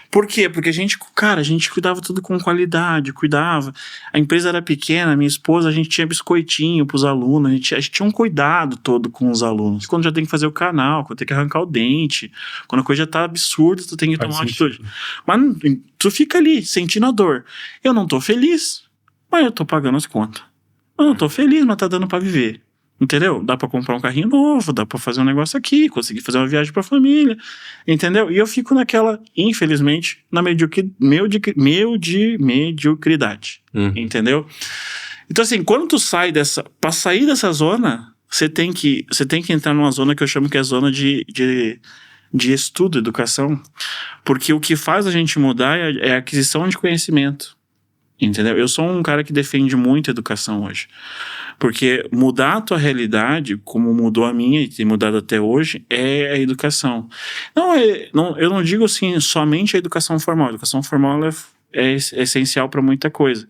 Por quê? Porque a gente cuidava tudo com qualidade, cuidava. A empresa era pequena, minha esposa, a gente tinha biscoitinho pros alunos, a gente tinha um cuidado todo com os alunos. Quando já tem que fazer o canal, quando tem que arrancar o dente, quando a coisa já tá absurda, tu tem que tomar uma atitude. Mas tu fica ali, sentindo a dor. Eu não tô feliz, mas eu tô pagando as contas. Eu não tô feliz, mas tá dando pra viver. Entendeu? Dá pra comprar um carrinho novo, dá pra fazer um negócio aqui, conseguir fazer uma viagem pra família, entendeu? E eu fico naquela, infelizmente, na mediocridade, entendeu? Então assim, quando tu pra sair dessa zona, você tem que entrar numa zona que eu chamo que é a zona de estudo, educação, porque o que faz a gente mudar é a aquisição de conhecimento, entendeu? Eu sou um cara que defende muito a educação hoje. Porque mudar a tua realidade, como mudou a minha e tem mudado até hoje, é a educação. Eu não digo assim somente a educação formal. A educação formal é essencial para muita coisa.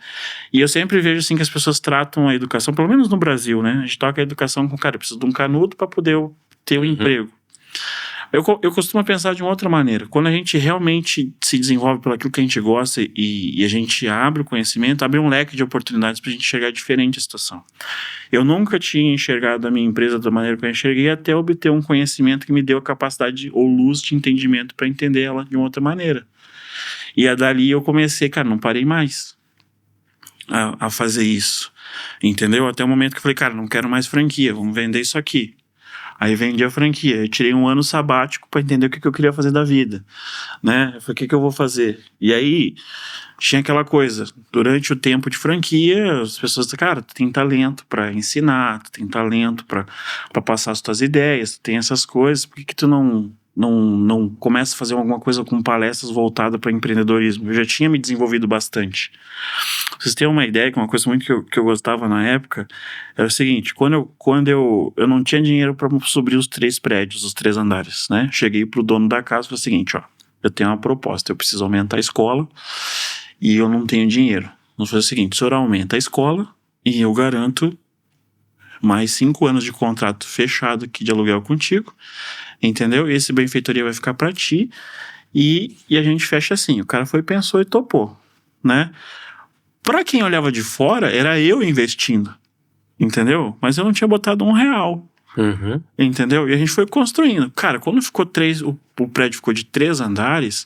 E eu sempre vejo assim que as pessoas tratam a educação, pelo menos no Brasil, né? A gente toca a educação com, cara, precisa de um canudo para poder ter um emprego. Eu costumo pensar de uma outra maneira. Quando a gente realmente se desenvolve pelo aquilo que a gente gosta e a gente abre o conhecimento, abre um leque de oportunidades para a gente enxergar diferente a situação. Eu nunca tinha enxergado a minha empresa da maneira que eu enxerguei até obter um conhecimento que me deu a capacidade ou luz de entendimento para entender ela de uma outra maneira. E dali eu comecei, cara, não parei mais a fazer isso. Entendeu? Até o momento que eu falei, cara, não quero mais franquia, vamos vender isso aqui. Aí vendi a franquia, eu tirei 1 ano sabático para entender o que eu queria fazer da vida, né? Eu falei, o que eu vou fazer? E aí, tinha aquela coisa, durante o tempo de franquia, as pessoas dizem, cara, tu tem talento para ensinar, tu tem talento para passar as tuas ideias, tu tem essas coisas, por que tu não começa a fazer alguma coisa com palestras voltadas para empreendedorismo? Eu já tinha me desenvolvido bastante. Vocês têm uma ideia, que uma coisa muito que eu gostava na época, era o seguinte, quando eu não tinha dinheiro para subir os 3 prédios, os 3 andares, né? Cheguei pro dono da casa e falei o seguinte, ó, eu tenho uma proposta, eu preciso aumentar a escola e eu não tenho dinheiro. Vamos fazer o seguinte, o senhor aumenta a escola e eu garanto mais 5 anos de contrato fechado aqui de aluguel contigo, entendeu? Esse benfeitoria vai ficar para ti e a gente fecha assim. O cara foi, pensou e topou, né? Pra quem olhava de fora, era eu investindo, entendeu? Mas eu não tinha botado R$1, entendeu? E a gente foi construindo. Cara, quando ficou o prédio ficou de 3 andares,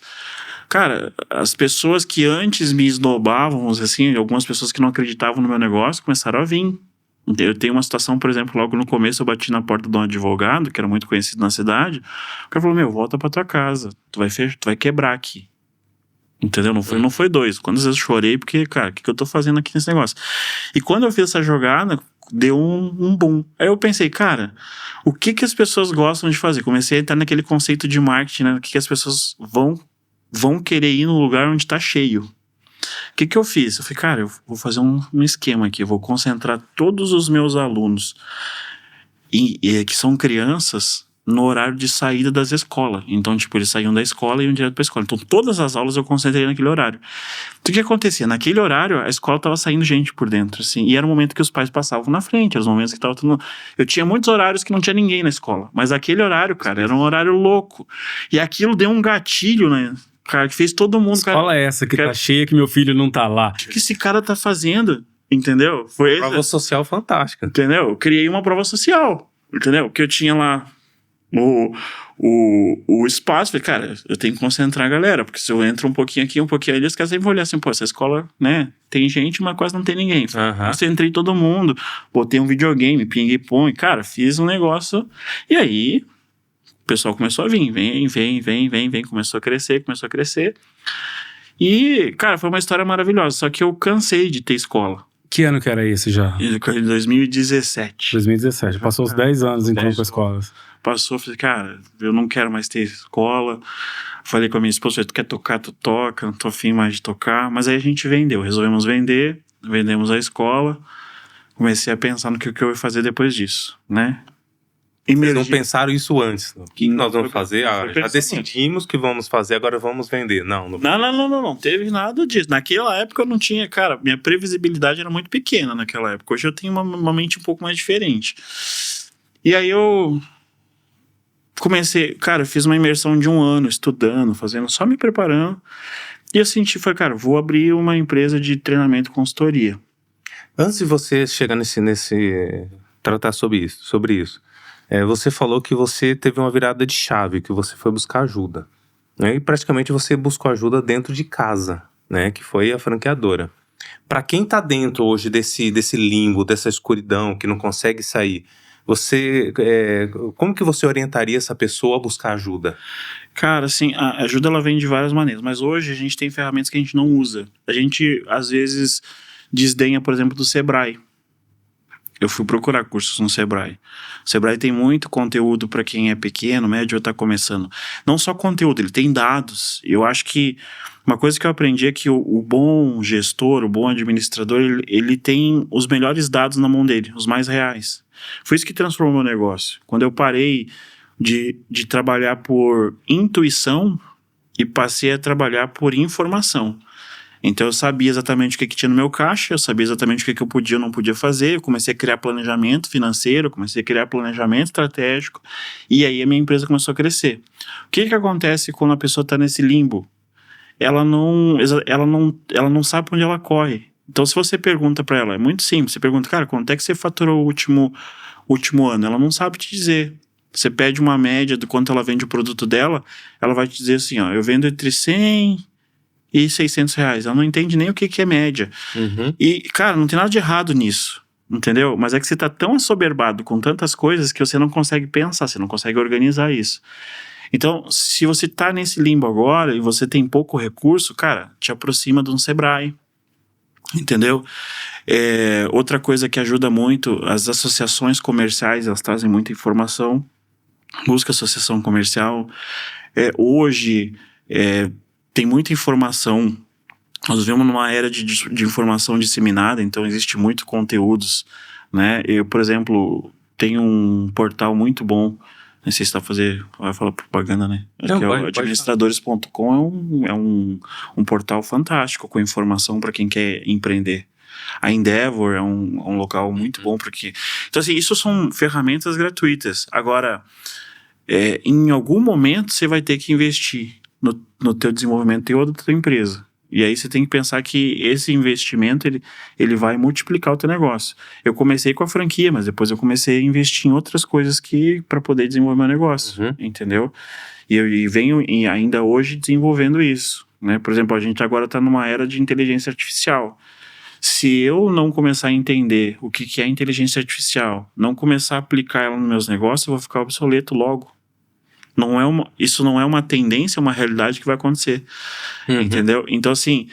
Cara, as pessoas que antes me esnobavam, vamos dizer assim, algumas pessoas que não acreditavam no meu negócio, começaram a vir. Eu tenho uma situação, por exemplo, logo no começo eu bati na porta de um advogado, que era muito conhecido na cidade. O cara falou, volta pra tua casa, tu vai quebrar aqui. Entendeu? Não foi 2. Quantas vezes eu chorei, porque, cara, o que eu tô fazendo aqui nesse negócio? E quando eu fiz essa jogada, deu um boom. Aí eu pensei, cara, o que as pessoas gostam de fazer? Comecei a entrar naquele conceito de marketing, né? O que as pessoas vão querer ir no lugar onde tá cheio. O que eu fiz? Eu falei, cara, eu vou fazer um esquema aqui, eu vou concentrar todos os meus alunos, que são crianças, no horário de saída das escolas. Então, tipo, eles saíam da escola e iam direto pra escola. Então, todas as aulas eu concentrei naquele horário. Então, o que acontecia? Naquele horário, a escola tava saindo gente por dentro, assim, e era o momento que os pais passavam na frente, era os momentos que tava tudo... Eu tinha muitos horários que não tinha ninguém na escola, mas aquele horário, cara, era um horário louco. E aquilo deu um gatilho, né? Cara, que fez todo mundo... Escola é essa que tá cheia que meu filho não tá lá? O que esse cara tá fazendo? Entendeu? Foi prova social fantástica. Entendeu? Eu criei uma prova social. Entendeu? Que eu tinha lá o espaço. Falei, cara, eu tenho que concentrar a galera, porque se eu entro um pouquinho aqui, um pouquinho ali, os caras sempre vão olhar assim, pô, essa escola, né? Tem gente, mas quase não tem ninguém. Concentrei todo mundo, botei um videogame, ping-pong, cara, fiz um negócio. E aí... O pessoal começou a vir, vem, começou a crescer. E, cara, foi uma história maravilhosa, só que eu cansei de ter escola. Que ano que era esse já? Em 2017. 2017, passou os 10 anos então com a escola. Passou, falei, cara, eu não quero mais ter escola. Falei com a minha esposa, tu quer tocar, tu toca, não tô afim mais de tocar. Mas aí a gente resolvemos vender, vendemos a escola. Comecei a pensar no que eu ia fazer depois disso, né? Vocês não pensaram isso antes? O que nós vamos fazer? Já decidimos que vamos fazer, agora vamos vender. Não teve nada disso. Naquela época eu não tinha, cara, minha previsibilidade era muito pequena naquela época. Hoje eu tenho uma mente um pouco mais diferente. E aí eu comecei, cara, eu fiz uma imersão de 1 ano, estudando, fazendo, só me preparando. E eu senti, falei, cara, vou abrir uma empresa de treinamento e consultoria. Antes de você chegar tratar sobre isso, você falou que você teve uma virada de chave, que você foi buscar ajuda, né? E praticamente você buscou ajuda dentro de casa, né? Que foi a franqueadora. Para quem tá dentro hoje desse limbo, dessa escuridão, que não consegue sair, como que você orientaria essa pessoa a buscar ajuda? Cara, assim, a ajuda ela vem de várias maneiras, mas hoje a gente tem ferramentas que a gente não usa. A gente, às vezes, desdenha, por exemplo, do Sebrae. Eu fui procurar cursos no Sebrae. O Sebrae tem muito conteúdo para quem é pequeno, médio ou está começando. Não só conteúdo, ele tem dados. Eu acho que uma coisa que eu aprendi é que o bom gestor, o bom administrador, ele tem os melhores dados na mão dele, os mais reais. Foi isso que transformou o meu negócio. Quando eu parei de trabalhar por intuição e passei a trabalhar por informação. Então eu sabia exatamente o que tinha no meu caixa, eu sabia exatamente o que eu podia ou não podia fazer, eu comecei a criar planejamento financeiro, comecei a criar planejamento estratégico, e aí a minha empresa começou a crescer. O que acontece quando a pessoa está nesse limbo? Ela não sabe para onde ela corre. Então se você pergunta para ela, é muito simples, você pergunta, cara, quanto é que você faturou o último ano? Ela não sabe te dizer. Você pede uma média do quanto ela vende o produto dela, ela vai te dizer assim, ó, eu vendo entre 100 e 600 reais. Ela não entende nem o que é média. Uhum. E, cara, não tem nada de errado nisso, entendeu? Mas é que você tá tão assoberbado com tantas coisas que você não consegue pensar, você não consegue organizar isso. Então, se você tá nesse limbo agora e você tem pouco recurso, cara, te aproxima de um Sebrae, entendeu? Outra coisa que ajuda muito, as associações comerciais, elas trazem muita informação. Busca associação comercial. Hoje, tem muita informação. Nós vivemos numa era de informação disseminada, então existe muito conteúdos, né? Eu, por exemplo, tenho um portal muito bom, não sei se vai falar propaganda, né? Acho que é o administradores.com é um portal fantástico, com informação para quem quer empreender. A Endeavor é um local muito bom, porque... Então, assim, isso são ferramentas gratuitas. Agora, em algum momento você vai ter que investir no teu desenvolvimento ou da tua empresa. E aí você tem que pensar que esse investimento, ele vai multiplicar o teu negócio. Eu comecei com a franquia, mas depois eu comecei a investir em outras coisas para poder desenvolver meu negócio, entendeu? E venho ainda hoje desenvolvendo isso. né? Por exemplo, a gente agora está numa era de inteligência artificial. Se eu não começar a entender o que é inteligência artificial, não começar a aplicar ela nos meus negócios, eu vou ficar obsoleto logo. Isso não é uma tendência, é uma realidade que vai acontecer. Entendeu? Então, assim,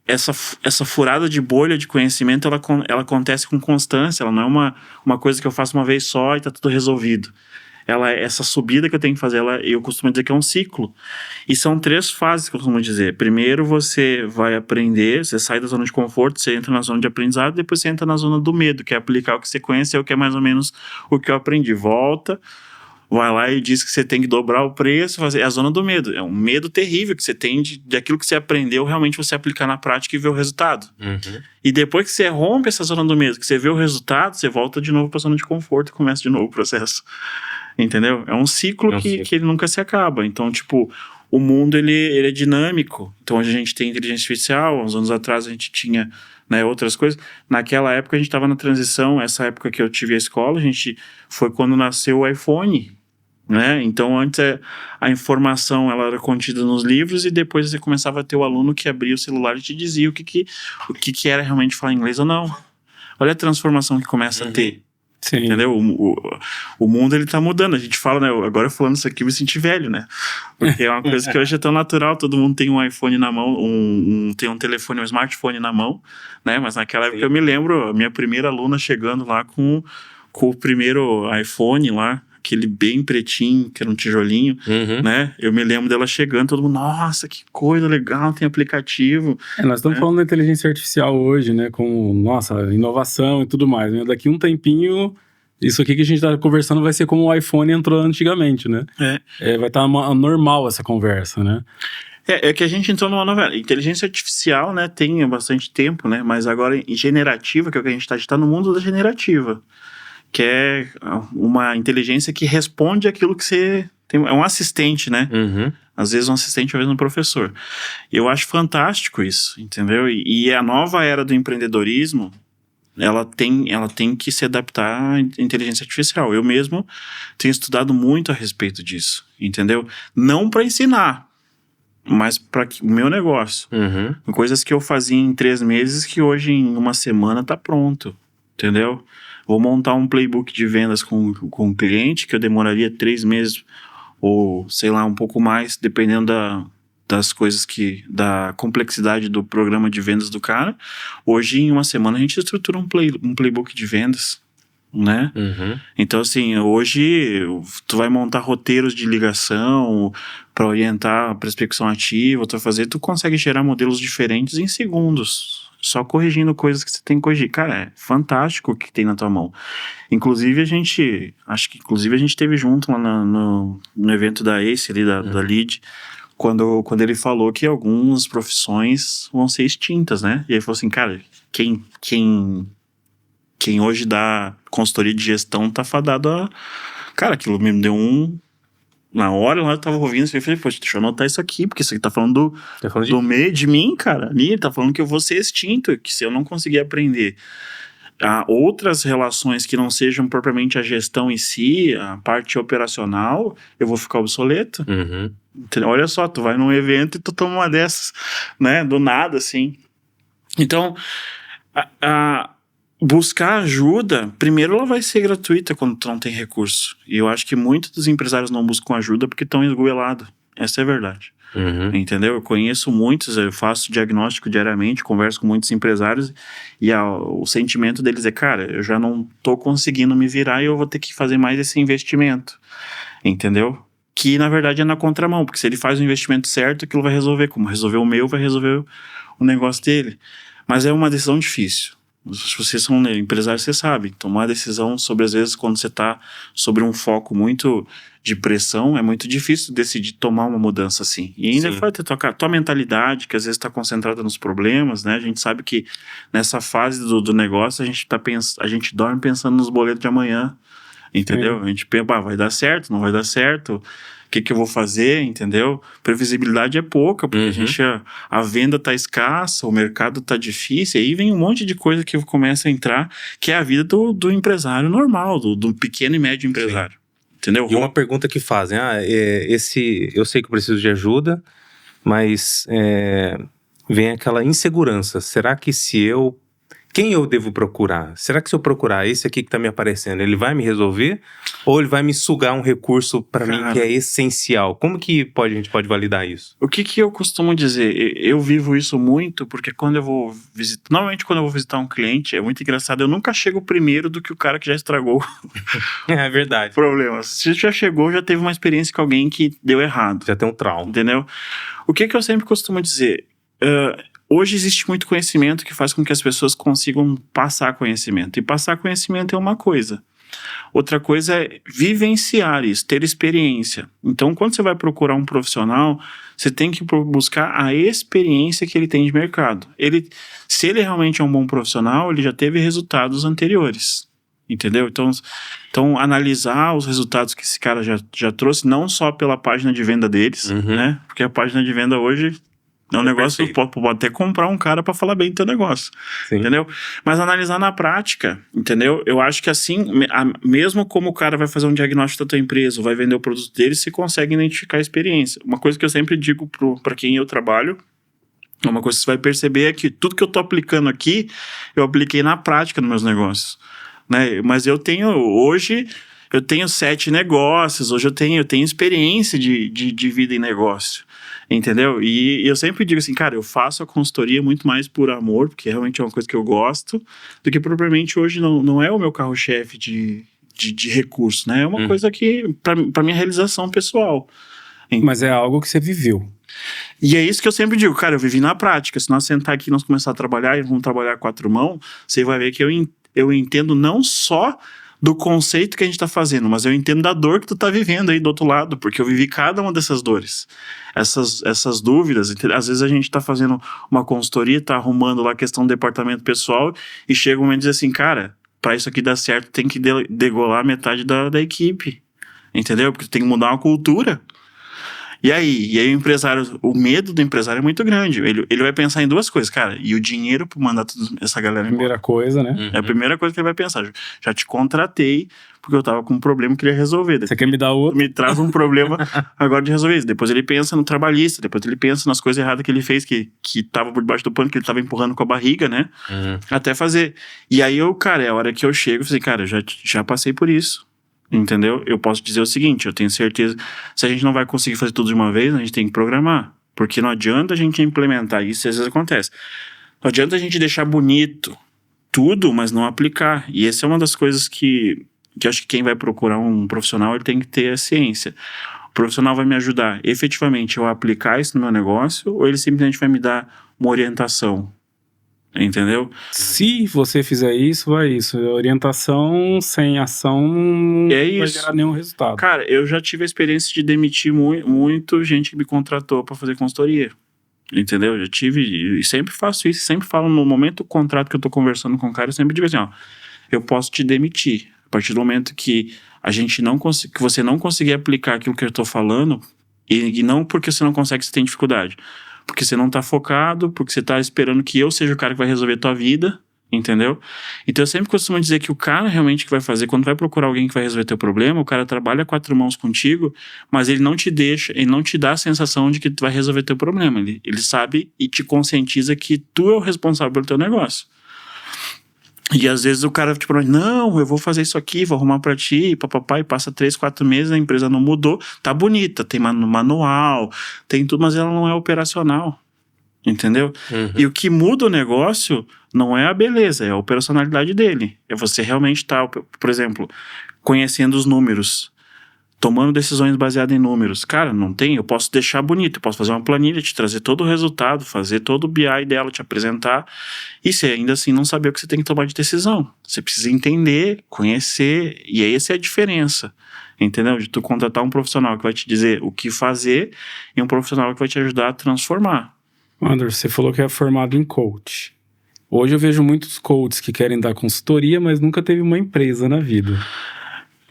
essa furada de bolha de conhecimento, ela acontece com constância. Ela não é uma coisa que eu faço uma vez só e tá tudo resolvido. Essa subida que eu tenho que fazer, eu costumo dizer que é um ciclo. E são 3 fases que eu costumo dizer. Primeiro você vai aprender, você sai da zona de conforto, você entra na zona de aprendizado, depois você entra na zona do medo, que é aplicar o que você conhece, é o que é mais ou menos o que eu aprendi. Volta, vai lá e diz que você tem que dobrar o preço, fazer a zona do medo. É um medo terrível que você tem de aquilo que você aprendeu, realmente você aplicar na prática e ver o resultado. E depois que você rompe essa zona do medo, que você vê o resultado, você volta de novo para a zona de conforto e começa de novo o processo. Entendeu? É um ciclo que ele nunca se acaba. Então, tipo, o mundo ele é dinâmico. Então, hoje a gente tem inteligência artificial, uns anos atrás a gente tinha, né, outras coisas. Naquela época a gente estava na transição, essa época que eu tive a escola, foi quando nasceu o iPhone, né? Então, antes a informação ela era contida nos livros e depois você começava a ter o aluno que abria o celular e te dizia o que era realmente falar inglês ou não. Olha a transformação que começa a ter. Sim. Entendeu? O mundo ele tá mudando. A gente fala, né? Agora falando isso aqui, eu me senti velho, né? Porque é uma coisa que hoje é tão natural. Todo mundo tem um iPhone na mão, tem um telefone, um smartphone na mão, né? Mas naquela época eu me lembro, a minha primeira aluna chegando lá com o primeiro iPhone lá, aquele bem pretinho, que era um tijolinho, né? Eu me lembro dela chegando, todo mundo, nossa, que coisa legal, tem aplicativo. Nós estamos falando da inteligência artificial hoje, né? Com, nossa, inovação e tudo mais, né? Daqui um tempinho, isso aqui que a gente está conversando vai ser como o iPhone entrou antigamente, né? Vai estar normal essa conversa, né? É que a gente entrou numa nova inteligência artificial, né? Tem bastante tempo, né? Mas agora em generativa, que é o que a gente está no mundo da generativa, que é uma inteligência que responde aquilo que você tem. É um assistente, né? Às vezes um assistente, às vezes um professor. Eu acho fantástico isso, entendeu? E a nova era do empreendedorismo, ela tem que se adaptar à inteligência artificial. Eu mesmo tenho estudado muito a respeito disso, entendeu? Não para ensinar, mas para o meu negócio. Coisas que eu fazia em 3 meses que hoje em 1 semana tá pronto, entendeu? Vou montar um playbook de vendas com um cliente que eu demoraria 3 meses ou, sei lá, um pouco mais, dependendo das coisas da complexidade do programa de vendas do cara. Hoje, em 1 semana, a gente estrutura um playbook de vendas, né? Então, assim, hoje tu vai montar roteiros de ligação para orientar a prospecção ativa, tu consegue gerar modelos diferentes em segundos, só corrigindo coisas que você tem que corrigir. Cara, é fantástico o que tem na tua mão. Inclusive, acho que a gente esteve junto lá no evento da ACE, ali, da Lead, quando ele falou que algumas profissões vão ser extintas, né? E ele falou assim, cara, quem hoje dá consultoria de gestão tá fadado a... Cara, aquilo me deu na hora eu tava ouvindo isso, eu falei, poxa, deixa eu anotar isso aqui, porque isso aqui tá falando do meio de mim, cara. Ali tá falando que eu vou ser extinto, que se eu não conseguir aprender outras relações que não sejam propriamente a gestão em si, a parte operacional, eu vou ficar obsoleto. Olha só, tu vai num evento e tu toma uma dessas, né? Do nada, assim. Então, buscar ajuda, primeiro ela vai ser gratuita quando tu não tem recurso. E eu acho que muitos dos empresários não buscam ajuda porque estão esgoelados. Essa é a verdade. Entendeu? Eu conheço muitos, eu faço diagnóstico diariamente, converso com muitos empresários e o sentimento deles é, cara, eu já não tô conseguindo me virar e eu vou ter que fazer mais esse investimento. Entendeu? Que na verdade é na contramão, porque se ele faz o investimento certo, aquilo vai resolver. Como resolver o meu, vai resolver o negócio dele. Mas é uma decisão difícil. Se vocês são empresários, você sabe. Tomar decisão sobre, às vezes, quando você está sobre um foco muito de pressão, é muito difícil decidir tomar uma mudança assim. E ainda vai ter tua mentalidade, que às vezes está concentrada nos problemas, né? A gente sabe que nessa fase do negócio, a gente dorme pensando nos boletos de amanhã, entendeu? A gente pensa, vai dar certo, não vai dar certo... O que eu vou fazer, entendeu? Previsibilidade é pouca, porque a venda tá escassa, o mercado tá difícil, aí vem um monte de coisa que começa a entrar, que é a vida do empresário normal, do pequeno e médio empresário, entendeu? E uma pergunta que fazem, eu sei que eu preciso de ajuda, mas vem aquela insegurança. Será que quem eu devo procurar? Será que se eu procurar esse aqui que tá me aparecendo, ele vai me resolver? Ou ele vai me sugar um recurso para mim que é essencial? Como que a gente pode validar isso? O que eu costumo dizer? Eu vivo isso muito porque quando eu vou visitar... Normalmente quando eu vou visitar um cliente, é muito engraçado, eu nunca chego primeiro do que o cara que já estragou É verdade. problemas. Se já chegou, já teve uma experiência com alguém que deu errado. Já tem um trauma. Entendeu? O que eu sempre costumo dizer? Hoje existe muito conhecimento que faz com que as pessoas consigam passar conhecimento. E passar conhecimento é uma coisa. Outra coisa é vivenciar isso, ter experiência. Então, quando você vai procurar um profissional, você tem que buscar a experiência que ele tem de mercado. Se ele realmente é um bom profissional, ele já teve resultados anteriores. Entendeu? Então analisar os resultados que esse cara já trouxe, não só pela página de venda deles, né? Porque a página de venda hoje é um negócio, pode até comprar um cara para falar bem do teu negócio, entendeu? Mas analisar na prática, entendeu? Eu acho que assim, mesmo como o cara vai fazer um diagnóstico da tua empresa, vai vender o produto dele, você consegue identificar a experiência. Uma coisa que eu sempre digo para quem eu trabalho, uma coisa que você vai perceber é que tudo que eu tô aplicando aqui, eu apliquei na prática nos meus negócios, né? Mas hoje eu tenho 7 negócios, hoje eu tenho experiência de vida em negócio. Entendeu? E eu sempre digo assim, cara, eu faço a consultoria muito mais por amor, porque realmente é uma coisa que eu gosto, do que propriamente hoje não é o meu carro-chefe de recurso, né? É uma coisa que, pra minha realização pessoal. Mas é algo que você viveu. E é isso que eu sempre digo, cara, eu vivi na prática. Se nós sentar aqui e nós começar a trabalhar e vamos trabalhar 4 mãos, você vai ver que eu entendo não só do conceito que a gente tá fazendo, mas eu entendo da dor que tu tá vivendo aí do outro lado, porque eu vivi cada uma dessas dores. Essas dúvidas, às vezes a gente tá fazendo uma consultoria, tá arrumando lá a questão do departamento pessoal e chega um momento e diz assim, cara, pra isso aqui dar certo tem que degolar metade da equipe, entendeu? Porque tem que mudar uma cultura. E aí o empresário, o medo do empresário é muito grande. Ele vai pensar em 2 coisas, cara. E o dinheiro pra mandar toda essa galera embora. Primeira coisa, né? É a primeira coisa que ele vai pensar. Já te contratei porque eu tava com um problema que eu queria resolver. Você quer me dar outro? Me traz um problema agora de resolver isso. Depois ele pensa no trabalhista, depois ele pensa nas coisas erradas que ele fez, que tava por debaixo do pano, que ele tava empurrando com a barriga, né? Até fazer. E aí cara, é a hora que eu chego e falei, cara, já passei por isso. Entendeu? Eu posso dizer o seguinte, eu tenho certeza, se a gente não vai conseguir fazer tudo de uma vez, a gente tem que programar, porque não adianta a gente implementar isso, às vezes acontece. Não adianta a gente deixar bonito tudo, mas não aplicar. E essa é uma das coisas que eu acho que quem vai procurar um profissional, ele tem que ter a ciência. O profissional vai me ajudar efetivamente eu aplicar isso no meu negócio, ou ele simplesmente vai me dar uma orientação? Entendeu? Se você fizer isso, vai isso. Orientação sem ação não vai gerar nenhum resultado. Cara, eu já tive a experiência de demitir muito gente que me contratou para fazer consultoria. Entendeu? Já tive, e sempre faço isso, sempre falo no momento do contrato que eu tô conversando com o cara, eu sempre digo assim, ó, eu posso te demitir. A partir do momento que que você não conseguir aplicar aquilo que eu tô falando, e não porque você não consegue, você tem dificuldade. Porque você não tá focado, porque você tá esperando que eu seja o cara que vai resolver a tua vida, entendeu? Então eu sempre costumo dizer que o cara realmente que vai fazer, quando vai procurar alguém que vai resolver teu problema, o cara trabalha 4 mãos contigo, mas ele não te dá a sensação de que tu vai resolver teu problema. Ele sabe e te conscientiza que tu é o responsável pelo teu negócio. E às vezes o cara, tipo, não, eu vou fazer isso aqui, vou arrumar pra ti, papapá, e passa 3, 4 meses, a empresa não mudou, tá bonita, tem manual, tem tudo, mas ela não é operacional, entendeu? E o que muda o negócio não é a beleza, é a operacionalidade dele. É você realmente estar, por exemplo, conhecendo os números, tomando decisões baseadas em números. Cara, não tem, eu posso deixar bonito, eu posso fazer uma planilha, te trazer todo o resultado, fazer todo o BI dela, te apresentar, e você ainda assim não saber o que você tem que tomar de decisão. Você precisa entender, conhecer, e aí essa é a diferença, entendeu? De tu contratar um profissional que vai te dizer o que fazer e um profissional que vai te ajudar a transformar. Anderson, você falou que é formado em coach. Hoje eu vejo muitos coaches que querem dar consultoria, mas nunca teve uma empresa na vida.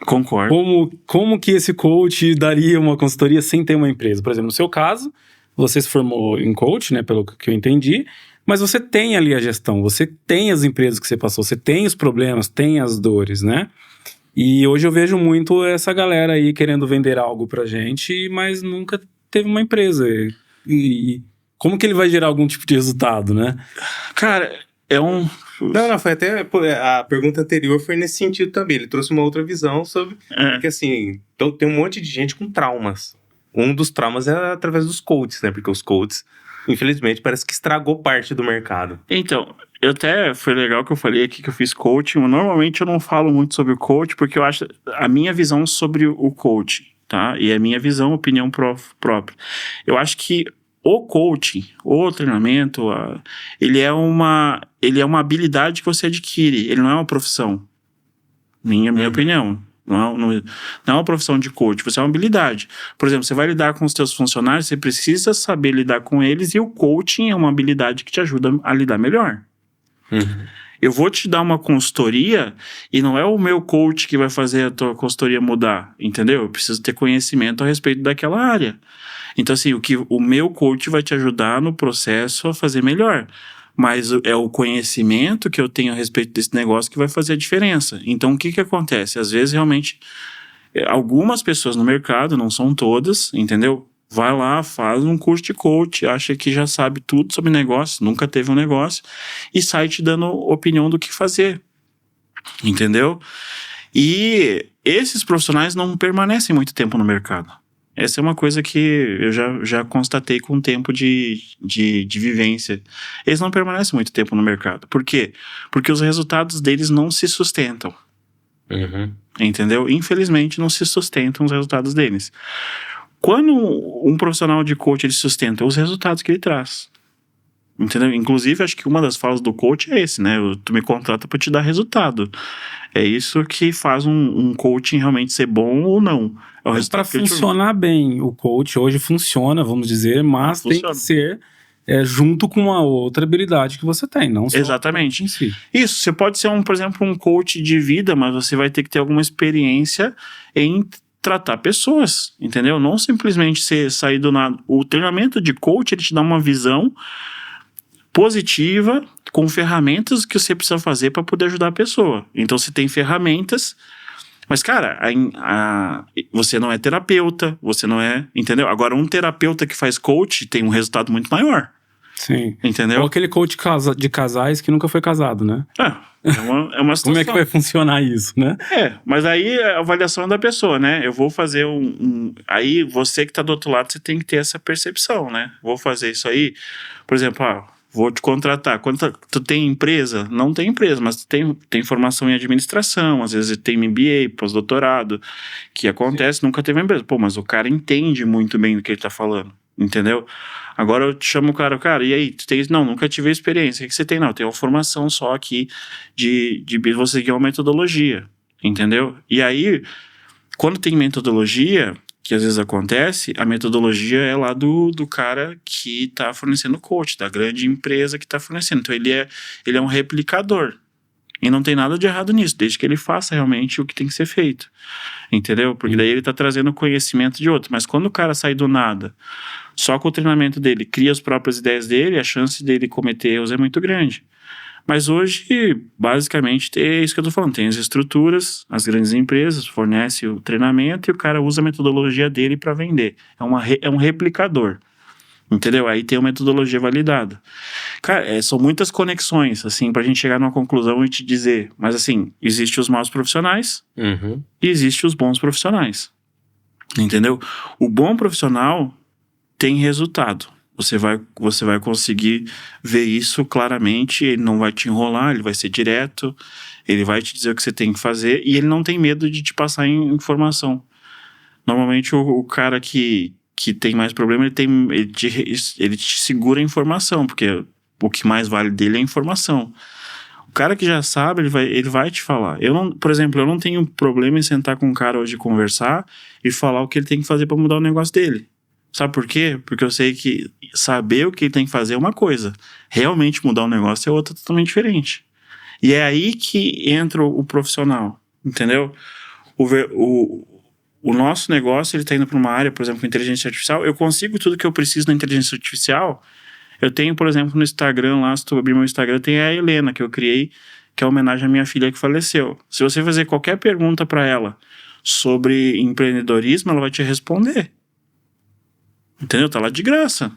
Concordo. Como que esse coach daria uma consultoria sem ter uma empresa? Por exemplo, no seu caso, você se formou em coach, né, pelo que eu entendi, mas você tem ali a gestão, você tem as empresas que você passou, você tem os problemas, tem as dores, né? E hoje eu vejo muito essa galera aí querendo vender algo pra gente, mas nunca teve uma empresa. E como que ele vai gerar algum tipo de resultado, né? Cara, Não, foi até... A pergunta anterior foi nesse sentido também. Ele trouxe uma outra visão sobre... Porque assim, então, tem um monte de gente com traumas. Um dos traumas é através dos coaches, né? Porque os coaches, infelizmente, parece que estragou parte do mercado. Então, foi legal que eu falei aqui que eu fiz coaching. Normalmente eu não falo muito sobre o coach, porque eu acho a minha visão sobre o coaching, tá? E a minha visão, opinião própria. Eu acho que o coaching, o treinamento, ele é uma habilidade que você adquire, ele não é uma profissão. Minha opinião. Não é uma profissão de coach, você é uma habilidade. Por exemplo, você vai lidar com os seus funcionários, você precisa saber lidar com eles, e o coaching é uma habilidade que te ajuda a lidar melhor. Eu vou te dar uma consultoria e não é o meu coach que vai fazer a tua consultoria mudar, entendeu? Eu preciso ter conhecimento a respeito daquela área. Então, assim, o meu coach vai te ajudar no processo a fazer melhor. Mas é o conhecimento que eu tenho a respeito desse negócio que vai fazer a diferença. Então, o que acontece? Às vezes, realmente, algumas pessoas no mercado, não são todas, entendeu? Vai lá, faz um curso de coach, acha que já sabe tudo sobre negócio, nunca teve um negócio, e sai te dando opinião do que fazer, entendeu? E esses profissionais não permanecem muito tempo no mercado. Essa é uma coisa que eu já constatei com o tempo de vivência. Eles não permanecem muito tempo no mercado. Por quê? Porque os resultados deles não se sustentam. Entendeu? Infelizmente, não se sustentam os resultados deles. Quando um profissional de coach ele sustenta os resultados que ele traz. Entendeu? Inclusive, acho que uma das falas do coach é esse, né? Tu me contrata para te dar resultado. É isso que faz um coaching realmente ser bom ou não. Mas para funcionar bem, o coach hoje funciona, vamos dizer, mas tem que ser junto com uma outra habilidade que você tem, não só exatamente em si. Isso, você pode ser, por exemplo, um coach de vida, mas você vai ter que ter alguma experiência em tratar pessoas, entendeu? Não simplesmente sair do nada. O treinamento de coach, ele te dá uma visão positiva, com ferramentas que você precisa fazer para poder ajudar a pessoa. Então, você tem ferramentas, mas, cara, você não é terapeuta, você não é... Entendeu? Agora, um terapeuta que faz coach tem um resultado muito maior. Sim. Entendeu? Ou aquele coach de casais que nunca foi casado, né? É uma situação. Como é que vai funcionar isso, né? Mas aí a avaliação da pessoa, né? Eu vou fazer aí, você que tá do outro lado, você tem que ter essa percepção, né? Vou fazer isso aí, por exemplo, vou te contratar. Quando tu tem empresa? Não tem empresa, mas tu tem formação em administração, às vezes tem MBA, pós-doutorado, que acontece, nunca teve empresa. Pô, mas o cara entende muito bem do que ele tá falando, entendeu? Agora eu te chamo o cara, e aí, tu tens? Não, nunca tive experiência. O que você tem? Não, eu tenho uma formação só aqui de você seguir uma metodologia, entendeu? E aí, quando tem metodologia, que às vezes acontece, a metodologia é lá do cara que está fornecendo o coach, da grande empresa que está fornecendo. Então ele é um replicador. E não tem nada de errado nisso, desde que ele faça realmente o que tem que ser feito. Entendeu? Porque daí ele está trazendo conhecimento de outro. Mas quando o cara sai do nada, só com o treinamento dele, cria as próprias ideias dele, a chance dele cometer erros é muito grande. Mas hoje, basicamente, é isso que eu tô falando. Tem as estruturas, as grandes empresas fornecem o treinamento e o cara usa a metodologia dele para vender. É um replicador. Entendeu? Aí tem uma metodologia validada. Cara, são muitas conexões, assim, pra gente chegar numa conclusão e te dizer. Mas, assim, existem os maus profissionais e existem os bons profissionais. Entendeu? O bom profissional tem resultado. Você vai conseguir ver isso claramente, ele não vai te enrolar, ele vai ser direto, ele vai te dizer o que você tem que fazer e ele não tem medo de te passar informação. Normalmente o cara que tem mais problema, ele te segura a informação, porque o que mais vale dele é a informação. O cara que já sabe, ele vai te falar. Por exemplo, eu não tenho problema em sentar com um cara hoje e conversar e falar o que ele tem que fazer para mudar o negócio dele. Sabe por quê? Porque eu sei que saber o que ele tem que fazer é uma coisa. Realmente mudar um negócio é outra totalmente diferente. E é aí que entra o profissional, entendeu? O nosso negócio, ele tá indo para uma área, por exemplo, com inteligência artificial. Eu consigo tudo que eu preciso na inteligência artificial. Eu tenho, por exemplo, no Instagram lá, se tu abrir meu Instagram, tem a Helena, que eu criei, que é homenagem à minha filha que faleceu. Se você fazer qualquer pergunta para ela sobre empreendedorismo, ela vai te responder. Entendeu? Tá lá de graça.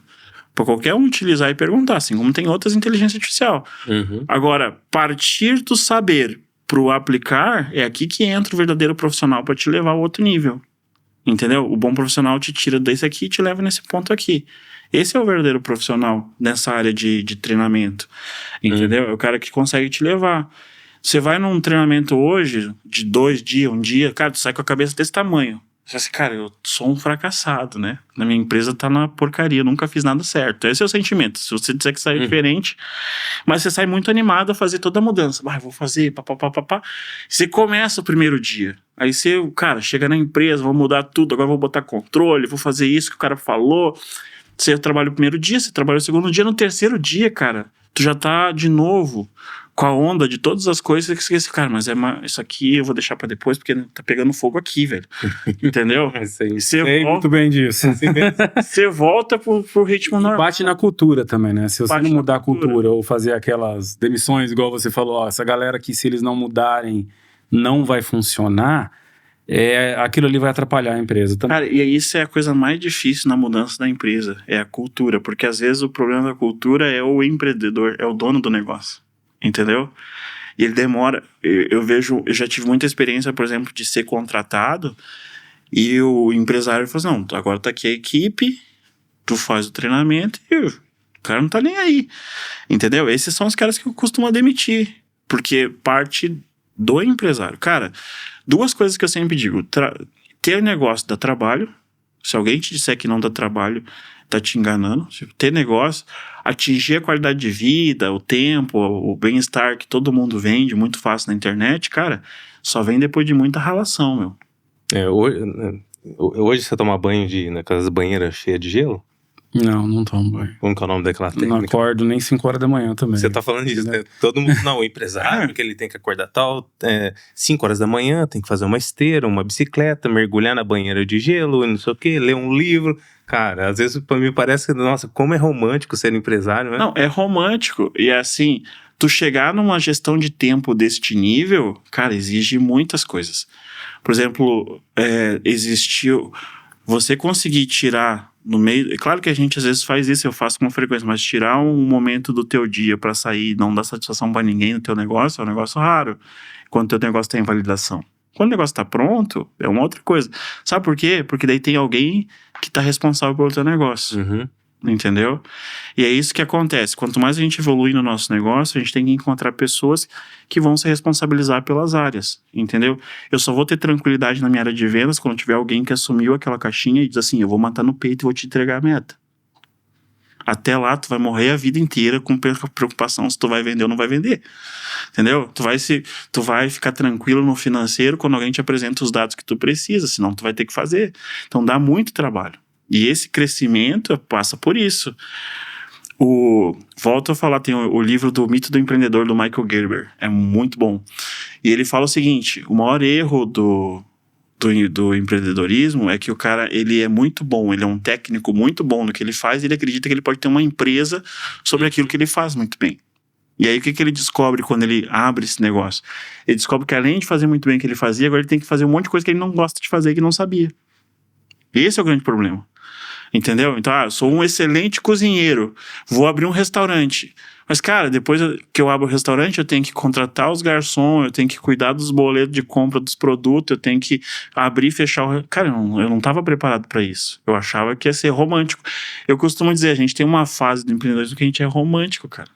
Para qualquer um utilizar e perguntar, assim como tem outras inteligências artificial. Agora, partir do saber pro aplicar, é aqui que entra o verdadeiro profissional para te levar a outro nível. Entendeu? O bom profissional te tira desse aqui e te leva nesse ponto aqui. Esse é o verdadeiro profissional nessa área de treinamento. Entendeu? É o cara que consegue te levar. Você vai num treinamento hoje, de 2 dias, 1 dia, cara, tu sai com a cabeça desse tamanho. Você assim, cara, eu sou um fracassado, né? Na minha empresa tá na porcaria, eu nunca fiz nada certo. Esse é o sentimento. Se você disser que saiu diferente, mas você sai muito animado a fazer toda a mudança. Vou fazer, papapá. Você começa o primeiro dia. Aí você, cara, chega na empresa, vou mudar tudo, agora vou botar controle, vou fazer isso que o cara falou. Você trabalha o primeiro dia, você trabalha o segundo dia, no terceiro dia, cara, tu já tá de novo com a onda de todas as coisas que você esquece, cara, mas isso aqui eu vou deixar pra depois porque tá pegando fogo aqui, velho. Entendeu? Sei muito bem disso. Você volta pro ritmo normal. Bate na cultura também, né? Se você não mudar a cultura ou fazer aquelas demissões, igual você falou, ó, essa galera aqui, se eles não mudarem, não vai funcionar, aquilo ali vai atrapalhar a empresa também. Cara, e isso é a coisa mais difícil na mudança da empresa, é a cultura, porque às vezes o problema da cultura é o empreendedor, é o dono do negócio. Entendeu? E ele demora. Eu já tive muita experiência, por exemplo, de ser contratado e o empresário falou assim, não, agora tá aqui a equipe, tu faz o treinamento e o cara não tá nem aí. Entendeu? Esses são os caras que eu costumo demitir, porque parte do empresário. Cara, 2 coisas que eu sempre digo. Ter negócio dá trabalho. Se alguém te disser que não dá trabalho, tá te enganando. Ter negócio, atingir a qualidade de vida, o tempo, o bem-estar que todo mundo vende muito fácil na internet, cara, só vem depois de muita ralação, meu. Hoje você toma banho naquelas banheiras cheias de gelo? Não tomo banho. Como que é o nome daquela técnica? Não acordo nem 5 horas da manhã também. Você tá falando disso, né? Todo mundo, não, o empresário, que ele tem que acordar 5 horas da manhã, tem que fazer uma esteira, uma bicicleta, mergulhar na banheira de gelo, não sei o quê, ler um livro. Cara, às vezes pra mim parece que, nossa, como é romântico ser empresário, né? Não, é romântico. E assim, tu chegar numa gestão de tempo deste nível, cara, exige muitas coisas. Por exemplo, você conseguir tirar no meio, é claro que a gente às vezes faz isso, eu faço com frequência, mas tirar um momento do teu dia pra sair e não dar satisfação pra ninguém no teu negócio é um negócio raro, quando teu negócio tem validação. Quando o negócio tá pronto, é uma outra coisa. Sabe por quê? Porque daí tem alguém que tá responsável pelo teu negócio. Entendeu? E é isso que acontece. Quanto mais a gente evolui no nosso negócio, a gente tem que encontrar pessoas que vão se responsabilizar pelas áreas. Entendeu? Eu só vou ter tranquilidade na minha área de vendas quando tiver alguém que assumiu aquela caixinha e diz assim, eu vou matar no peito e vou te entregar a meta. Até lá, tu vai morrer a vida inteira com preocupação se tu vai vender ou não vai vender. Entendeu? Tu vai ficar tranquilo no financeiro quando alguém te apresenta os dados que tu precisa, senão tu vai ter que fazer. Então dá muito trabalho. E esse crescimento passa por isso. Volto a falar, tem o livro do Mito do Empreendedor, do Michael Gerber. É muito bom. E ele fala o seguinte, o maior erro do empreendedorismo é que o cara, ele é muito bom, ele é um técnico muito bom no que ele faz, e ele acredita que ele pode ter uma empresa sobre aquilo que ele faz muito bem. E aí o que ele descobre quando ele abre esse negócio? Ele descobre que além de fazer muito bem o que ele fazia, agora ele tem que fazer um monte de coisa que ele não gosta de fazer, que não sabia. Esse é o grande problema. Entendeu? Então, eu sou um excelente cozinheiro, vou abrir um restaurante. Mas, cara, depois que eu abro o restaurante, eu tenho que contratar os garçons, eu tenho que cuidar dos boletos de compra dos produtos, eu tenho que abrir e fechar o... Cara, eu não estava preparado para isso. Eu achava que ia ser romântico. Eu costumo dizer, a gente tem uma fase do empreendedorismo que a gente é romântico, cara.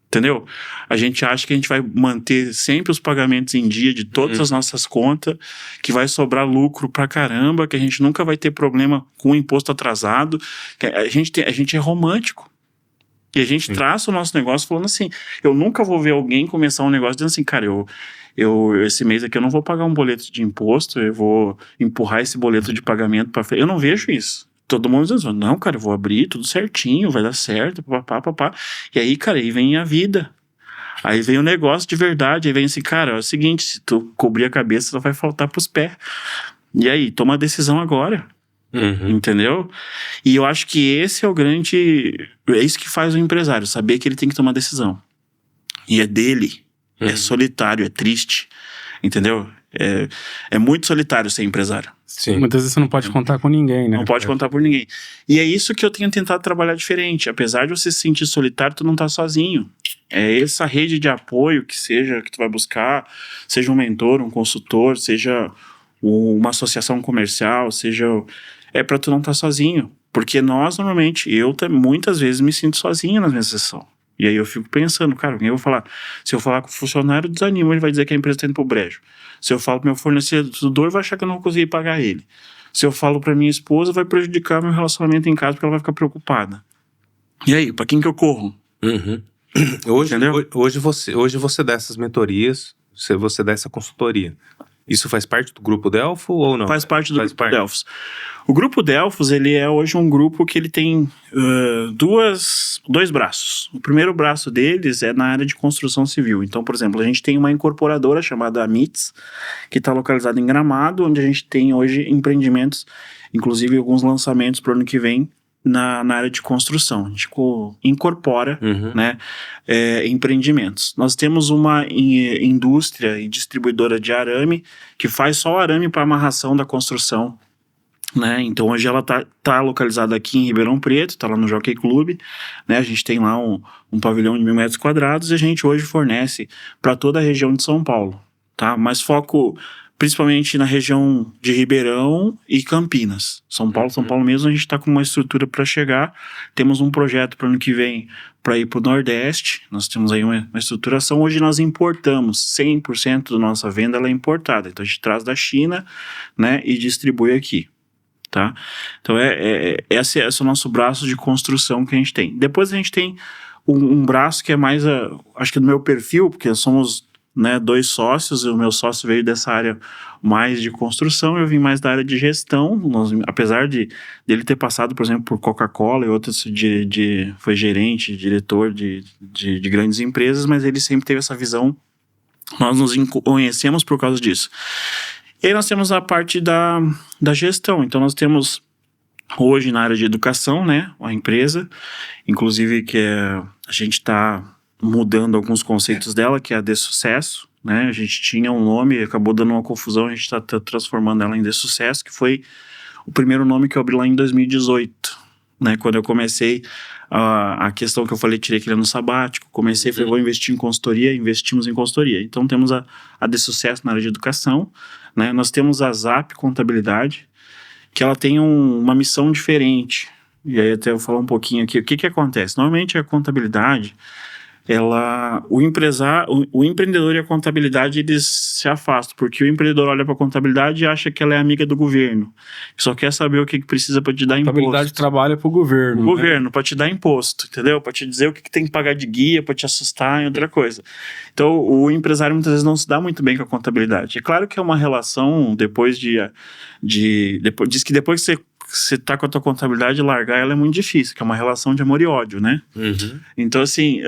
Entendeu? A gente acha que a gente vai manter sempre os pagamentos em dia de todas as nossas contas, que vai sobrar lucro pra caramba, que a gente nunca vai ter problema com o imposto atrasado. A gente é romântico. E a gente traça o nosso negócio falando assim, eu nunca vou ver alguém começar um negócio dizendo assim, cara, eu esse mês aqui eu não vou pagar um boleto de imposto, eu vou empurrar esse boleto de pagamento pra frente. Eu não vejo isso. Todo mundo dizendo, não, cara, eu vou abrir tudo certinho, vai dar certo, papá. E aí, cara, aí vem a vida. Aí vem o negócio de verdade, aí vem assim, cara, é o seguinte, se tu cobrir a cabeça, só vai faltar pros pés. E aí, toma a decisão agora. Entendeu? E eu acho que esse é o grande... É isso que faz o empresário, saber que ele tem que tomar decisão. E é dele. É solitário, é triste. Entendeu? É muito solitário ser empresário. Sim. Muitas vezes você não pode contar com ninguém, né? Não pode contar por ninguém. E é isso que eu tenho tentado trabalhar diferente. Apesar de você se sentir solitário, tu não tá sozinho. É essa rede de apoio que tu vai buscar, seja um mentor, um consultor, seja uma associação comercial, é pra tu não estar sozinho. Porque normalmente, muitas vezes me sinto sozinho nas minhas sessões. E aí eu fico pensando, cara, quem eu vou falar? Se eu falar com o funcionário, desanima, ele vai dizer que a empresa tá indo pro brejo. Se eu falo pro meu fornecedor, vai achar que eu não vou conseguir pagar ele. Se eu falo pra minha esposa, vai prejudicar meu relacionamento em casa, porque ela vai ficar preocupada. E aí, pra quem que eu corro? Uhum. Hoje você dá essas mentorias, você dá essa consultoria. Isso faz parte do Grupo Delfos ou não? Faz parte do Grupo Delfos. O Grupo Delfos, ele é hoje um grupo que ele tem dois braços. O primeiro braço deles é na área de construção civil. Então, por exemplo, a gente tem uma incorporadora chamada Amits, que está localizada em Gramado, onde a gente tem hoje empreendimentos, inclusive alguns lançamentos para o ano que vem, na área de construção. A gente incorpora empreendimentos. Nós temos uma indústria e distribuidora de arame que faz só o arame para amarração da construção. Né? Então hoje ela tá localizada aqui em Ribeirão Preto, está lá no Jockey Club, né? A gente tem lá um pavilhão de 1.000 metros quadrados e a gente hoje fornece para toda a região de São Paulo, tá? Mas foco principalmente na região de Ribeirão e Campinas. São Paulo mesmo, a gente está com uma estrutura para chegar. Temos um projeto para o ano que vem para ir para o Nordeste. Nós temos aí uma estruturação. Hoje nós importamos 100% da nossa venda, ela é importada. Então a gente traz da China, né, e distribui aqui. Tá? Então esse é o nosso braço de construção que a gente tem. Depois a gente tem um braço que é mais, acho que do meu perfil, porque somos, né, 2 sócios, e o meu sócio veio dessa área mais de construção, eu vim mais da área de gestão, apesar dele ter passado, por exemplo, por Coca-Cola e outras, foi gerente, diretor de grandes empresas, mas ele sempre teve essa visão, nós nos conhecemos por causa disso. E aí nós temos a parte da gestão. Então nós temos hoje na área de educação, né, uma empresa, inclusive que a gente está mudando alguns conceitos dela, que é a De Sucesso, né? A gente tinha um nome, acabou dando uma confusão, a gente está transformando ela em De Sucesso, que foi o primeiro nome que eu abri lá em 2018, né? Quando eu comecei a questão que eu falei, tirei aquele ano sabático, falei, vou investir em consultoria, investimos em consultoria. Então temos a De Sucesso na área de educação, né? Nós temos a Zap Contabilidade, que ela tem uma missão diferente. E aí até eu vou falar um pouquinho aqui. O que acontece? Normalmente a contabilidade, o empreendedor e a contabilidade, eles se afastam, porque o empreendedor olha para a contabilidade e acha que ela é amiga do governo, só quer saber o que precisa para te dar imposto. A contabilidade trabalha para o governo. O governo, para te dar imposto, entendeu? Para te dizer o que tem que pagar de guia, para te assustar e outra coisa. Então, o empresário muitas vezes não se dá muito bem com a contabilidade. É claro que é uma relação, depois diz que depois que você tá com a tua contabilidade, largar ela é muito difícil, que é uma relação de amor e ódio, né? Uhum. Então, assim,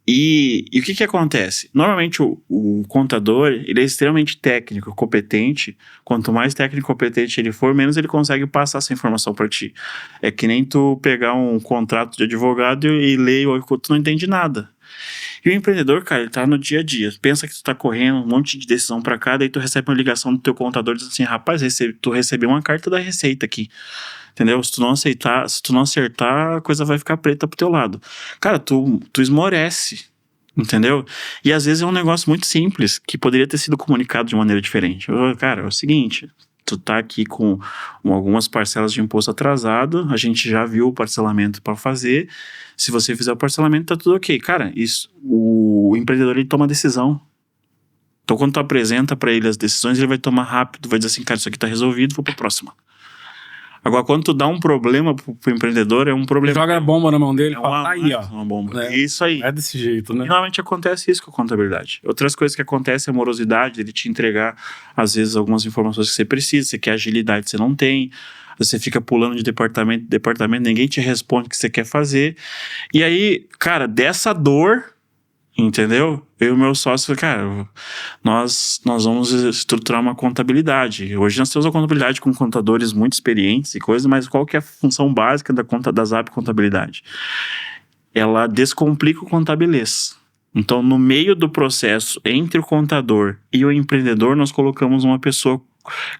e o que acontece? Normalmente o contador, ele é extremamente técnico, competente. Quanto mais técnico e competente ele for, menos ele consegue passar essa informação para ti. É que nem tu pegar um contrato de advogado e ler, tu não entende nada. E o empreendedor, cara, ele tá no dia a dia. Pensa que tu tá correndo um monte de decisão pra cá, daí tu recebe uma ligação do teu contador dizendo assim, rapaz, tu recebeu uma carta da Receita aqui. Entendeu? Se tu não acertar, a coisa vai ficar preta pro teu lado. Cara, tu esmorece. Entendeu? E às vezes é um negócio muito simples, que poderia ter sido comunicado de maneira diferente. Cara, é o seguinte, tu tá aqui com algumas parcelas de imposto atrasado, a gente já viu o parcelamento para fazer, se você fizer o parcelamento tá tudo ok. Cara, o empreendedor, ele toma decisão. Então quando tu apresenta para ele as decisões, ele vai tomar rápido, vai dizer assim, cara, isso aqui tá resolvido, vou pra próxima. Agora, quando tu dá um problema pro empreendedor, é um problema. Joga a bomba na mão dele, tá aí, ó. Uma bomba. É isso aí. É desse jeito, né? E normalmente acontece isso com a contabilidade. Outras coisas que acontecem é a morosidade, ele te entregar, às vezes, algumas informações que você precisa, você quer agilidade, você não tem. Você fica pulando de departamento em departamento, ninguém te responde o que você quer fazer. E aí, cara, dessa dor, entendeu? Eu e o meu sócio, cara, nós vamos estruturar uma contabilidade. Hoje nós temos a contabilidade com contadores muito experientes e coisas, mas qual que é a função básica da Zap Contabilidade? Ela descomplica o contabilês. Então, no meio do processo, entre o contador e o empreendedor, nós colocamos uma pessoa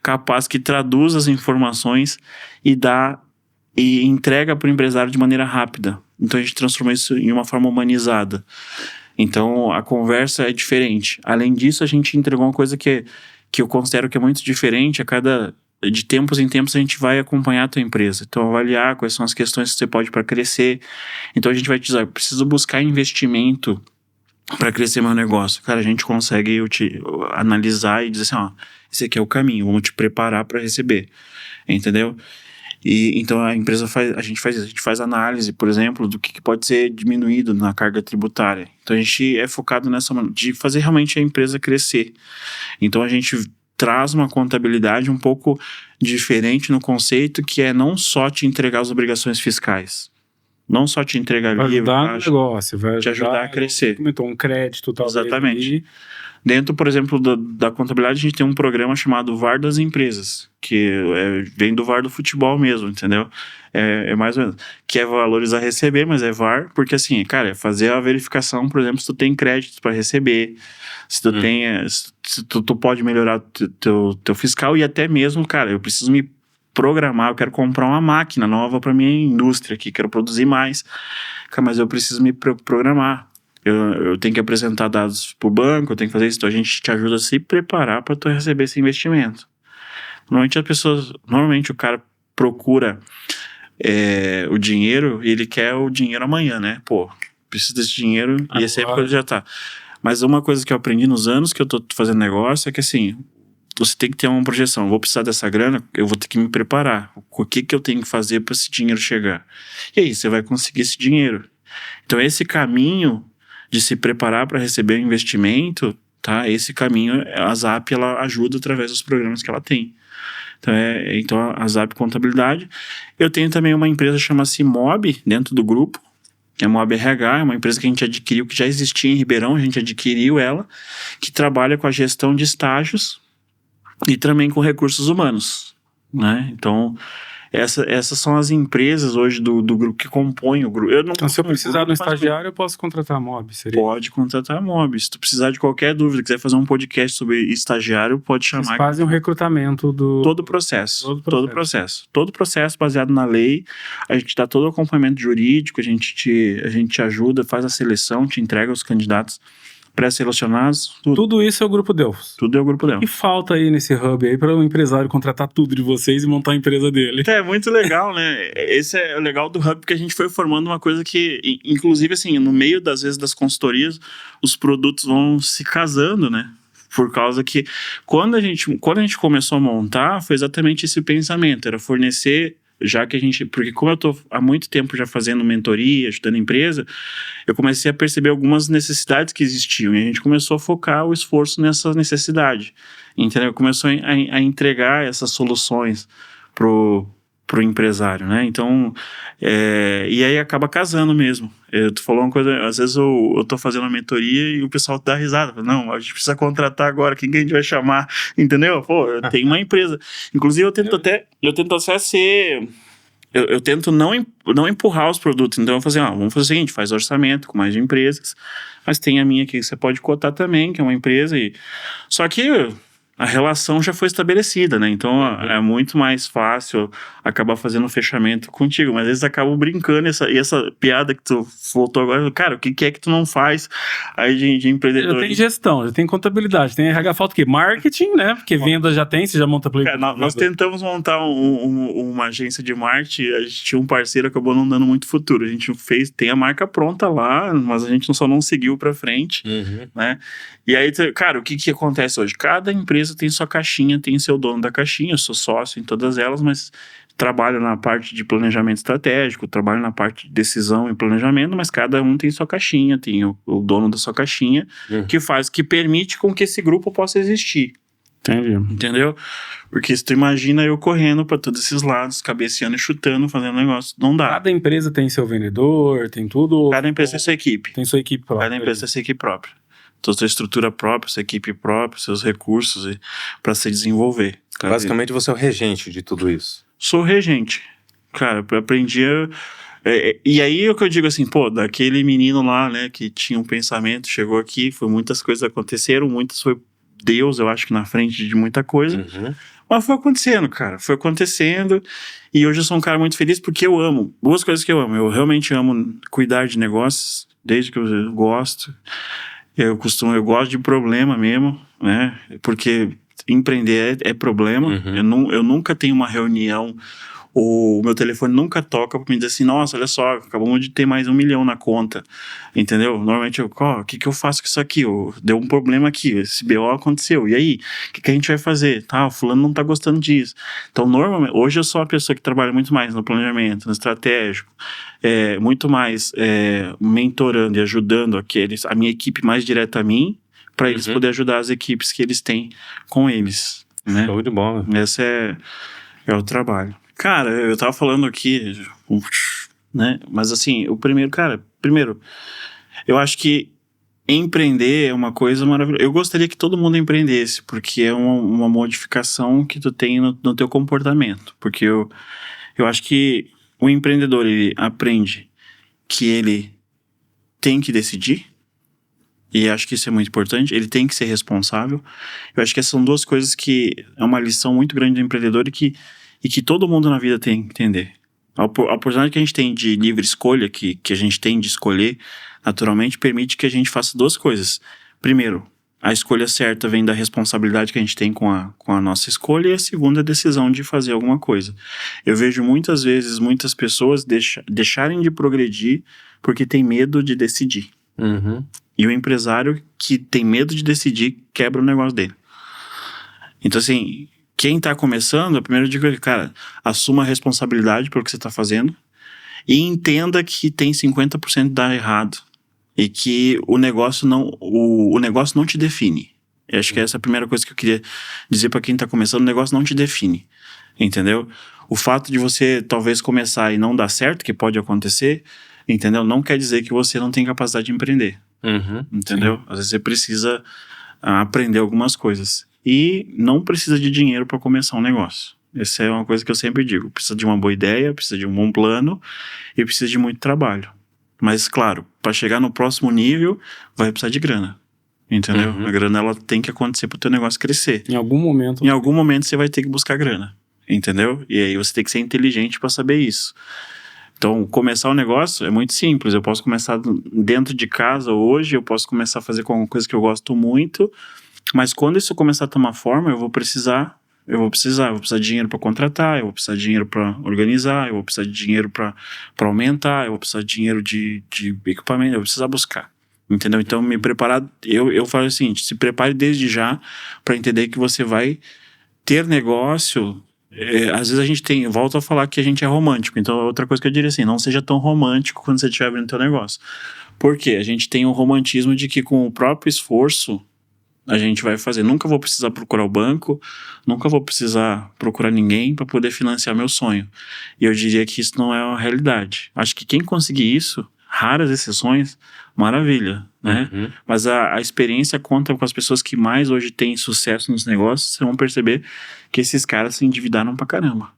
capaz que traduz as informações e entrega para o empresário de maneira rápida. Então, a gente transforma isso em uma forma humanizada. Então, a conversa é diferente. Além disso, a gente entregou uma coisa que eu considero que é muito diferente. De tempos em tempos, a gente vai acompanhar a tua empresa. Então, avaliar quais são as questões que você pode para crescer. Então, a gente vai te dizer, preciso buscar investimento para crescer meu negócio. Cara, a gente consegue analisar e dizer assim, esse aqui é o caminho, vamos te preparar para receber. Entendeu? E então a gente faz análise, por exemplo, do que pode ser diminuído na carga tributária. Então a gente é focado nessa de fazer realmente a empresa crescer. Então a gente traz uma contabilidade um pouco diferente no conceito, que é não só te entregar as obrigações fiscais, não só te entregar livro, vai ajudar no negócio, vai te ajudar a crescer. Um crédito, talvez. Exatamente. Dentro, por exemplo, da contabilidade, a gente tem um programa chamado VAR das empresas, que vem do VAR do futebol mesmo, entendeu? É mais ou menos. Que é valores a receber, mas é VAR, porque assim, cara, é fazer a verificação, por exemplo, se tu tem créditos para receber, se tu tem, se tu pode melhorar teu fiscal, e até mesmo, cara, eu preciso me programar, eu quero comprar uma máquina nova para minha indústria aqui, quero produzir mais, cara, mas eu preciso me programar. Eu tenho que apresentar dados para o banco, eu tenho que fazer isso, então a gente te ajuda a se preparar para tu receber esse investimento. Normalmente o cara procura o dinheiro e ele quer o dinheiro amanhã, né? Pô, preciso desse dinheiro e esse é quando já tá. Mas uma coisa que eu aprendi nos anos que eu tô fazendo negócio é que assim, você tem que ter uma projeção. Eu vou precisar dessa grana, eu vou ter que me preparar. O que eu tenho que fazer para esse dinheiro chegar? E aí, você vai conseguir esse dinheiro. Então esse caminho de se preparar para receber o investimento, tá? Esse caminho, a Zap, ela ajuda através dos programas que ela tem. Então a Zap Contabilidade. Eu tenho também uma empresa que chama-se Mob, dentro do grupo, que é a Mob RH, é uma empresa que a gente adquiriu, que já existia em Ribeirão, a gente adquiriu ela, que trabalha com a gestão de estágios e também com recursos humanos, né? Então, essas são as empresas hoje do grupo que compõem o grupo. Então, se eu precisar de um estagiário, eu posso contratar a Mob? Pode contratar a Mob. Se tu precisar de qualquer dúvida, quiser fazer um podcast sobre estagiário, pode chamar. Vocês fazem um recrutamento do... Todo o processo. Todo o processo baseado na lei. A gente dá todo o acompanhamento jurídico, a gente te ajuda, faz a seleção, te entrega os candidatos pré-selecionados. Tudo isso é o Grupo Delfos. Tudo é o Grupo Delfos. E falta aí nesse hub aí para o empresário contratar tudo de vocês e montar a empresa dele. É muito legal, né? Esse é o legal do hub, porque a gente foi formando uma coisa que, inclusive assim, no meio das vezes das consultorias, os produtos vão se casando, né? Por causa que quando a gente começou a montar, foi exatamente esse pensamento, era fornecer, porque como eu tô há muito tempo já fazendo mentoria, ajudando a empresa, eu comecei a perceber algumas necessidades que existiam, e a gente começou a focar o esforço nessa necessidade, entendeu? Começou a entregar essas soluções pro empresário, né? Então, e aí acaba casando mesmo. Tu falou uma coisa, às vezes eu tô fazendo uma mentoria e o pessoal dá risada. Não, a gente precisa contratar agora, quem que a gente vai chamar? Entendeu? Pô, eu tenho uma empresa. Inclusive, eu tento até ser... Eu tento não empurrar os produtos. Então, eu vou fazer, vamos fazer o seguinte, faz orçamento com mais de empresas, mas tem a minha aqui que você pode cotar também, que é uma empresa. Só que a relação já foi estabelecida, né? Então é muito mais fácil acabar fazendo um fechamento contigo, mas eles acabam brincando, essa piada que tu voltou agora, cara, o que é que tu não faz aí de empreendedor? Já tem gestão, já tem contabilidade, tem RH, falta o quê? Marketing, né? Porque venda já tem, você já monta... Cara, nós tentamos montar uma agência de marketing, a gente tinha um parceiro, acabou não dando muito futuro, a gente tem a marca pronta lá, mas a gente só não seguiu pra frente, né? E aí, cara, o que acontece hoje? Cada empresa tem sua caixinha, tem seu dono da caixinha, eu sou sócio em todas elas, mas trabalho na parte de planejamento estratégico, trabalho na parte de decisão e planejamento, mas cada um tem sua caixinha, tem o dono da sua caixinha, que permite com que esse grupo possa existir. Entendi. Entendeu? Porque se tu imagina eu correndo para todos esses lados, cabeceando e chutando, fazendo negócio, não dá. Cada empresa tem seu vendedor, tem tudo... Cada empresa tem sua equipe. Tem sua equipe própria. Cada empresa tem sua equipe própria. Então, sua estrutura própria, sua equipe própria, seus recursos para se desenvolver. Basicamente, você é o regente de tudo isso. Sou regente. Cara, eu aprendi E aí é o que eu digo assim, pô, daquele menino lá, né, que tinha um pensamento, chegou aqui, muitas coisas aconteceram, muitas foi Deus, eu acho que na frente de muita coisa. Uhum. Mas foi acontecendo, cara. Foi acontecendo. E hoje eu sou um cara muito feliz porque eu amo. Duas coisas que eu amo. Eu realmente amo cuidar de negócios, desde que eu gosto. Eu gosto de problema mesmo, né? Porque empreender é problema. Uhum. Eu nunca tenho uma reunião, o meu telefone nunca toca pra me dizer assim, nossa, olha só, acabamos de ter mais 1 milhão na conta, entendeu? Normalmente o que eu faço com isso aqui? Deu um problema aqui, esse BO aconteceu, e aí? O que a gente vai fazer? Tá, o fulano não tá gostando disso. Então, normalmente, hoje eu sou uma pessoa que trabalha muito mais no planejamento, no estratégico, muito mais mentorando e ajudando a minha equipe mais direta a mim, para eles poderem ajudar as equipes que eles têm com eles, né? Show de bola. Esse é o trabalho. Cara, eu tava falando aqui, né? Mas assim, primeiro, eu acho que empreender é uma coisa maravilhosa. Eu gostaria que todo mundo empreendesse, porque é uma modificação que tu tem no teu comportamento. Porque eu acho que o empreendedor, ele aprende que ele tem que decidir, e acho que isso é muito importante, ele tem que ser responsável. Eu acho que essas são duas coisas que é uma lição muito grande do empreendedor e que todo mundo na vida tem que entender. A oportunidade que a gente tem de livre escolha, que a gente tem de escolher, naturalmente permite que a gente faça duas coisas. Primeiro, a escolha certa vem da responsabilidade que a gente tem com a nossa escolha, e a segunda, a decisão de fazer alguma coisa. Eu vejo muitas vezes muitas pessoas deixarem de progredir porque tem medo de decidir. Uhum. E o empresário que tem medo de decidir quebra o negócio dele. Então, assim, quem tá começando, a primeira dica é, cara, assuma a responsabilidade pelo que você tá fazendo e entenda que tem 50% de dar errado e que o negócio não te define. Eu acho que essa é a primeira coisa que eu queria dizer para quem tá começando, o negócio não te define, entendeu? O fato de você talvez começar e não dar certo, que pode acontecer, entendeu? Não quer dizer que você não tem capacidade de empreender. Uhum. Entendeu? Sim. Às vezes você precisa aprender algumas coisas. E não precisa de dinheiro para começar um negócio. Essa é uma coisa que eu sempre digo. Precisa de uma boa ideia, precisa de um bom plano e precisa de muito trabalho. Mas, claro, para chegar no próximo nível, vai precisar de grana. Entendeu? Uhum. A grana, ela tem que acontecer para o teu negócio crescer. Em algum momento. Em algum momento você vai ter que buscar grana. Entendeu? E aí você tem que ser inteligente para saber isso. Então, começar um negócio é muito simples. Eu posso começar dentro de casa hoje, eu posso começar a fazer com alguma coisa que eu gosto muito, mas quando isso começar a tomar forma, eu vou precisar de dinheiro para contratar, eu vou precisar de dinheiro para organizar, eu vou precisar de dinheiro para aumentar, eu vou precisar de dinheiro de equipamento, eu vou precisar buscar. Entendeu? Então, me preparar, eu falo o seguinte, se prepare desde já para entender que você vai ter negócio. Às vezes a gente volta a falar que a gente é romântico, então outra coisa que eu diria assim, não seja tão romântico quando você estiver abrindo teu negócio. Por quê? A gente tem um romantismo de que com o próprio esforço a gente vai fazer. Nunca vou precisar procurar o banco, nunca vou precisar procurar ninguém para poder financiar meu sonho. E eu diria que isso não é uma realidade. Acho que quem conseguir isso, raras exceções, maravilha, né? Uhum. Mas a experiência conta com as pessoas que mais hoje têm sucesso nos negócios, vocês vão perceber que esses caras se endividaram pra caramba.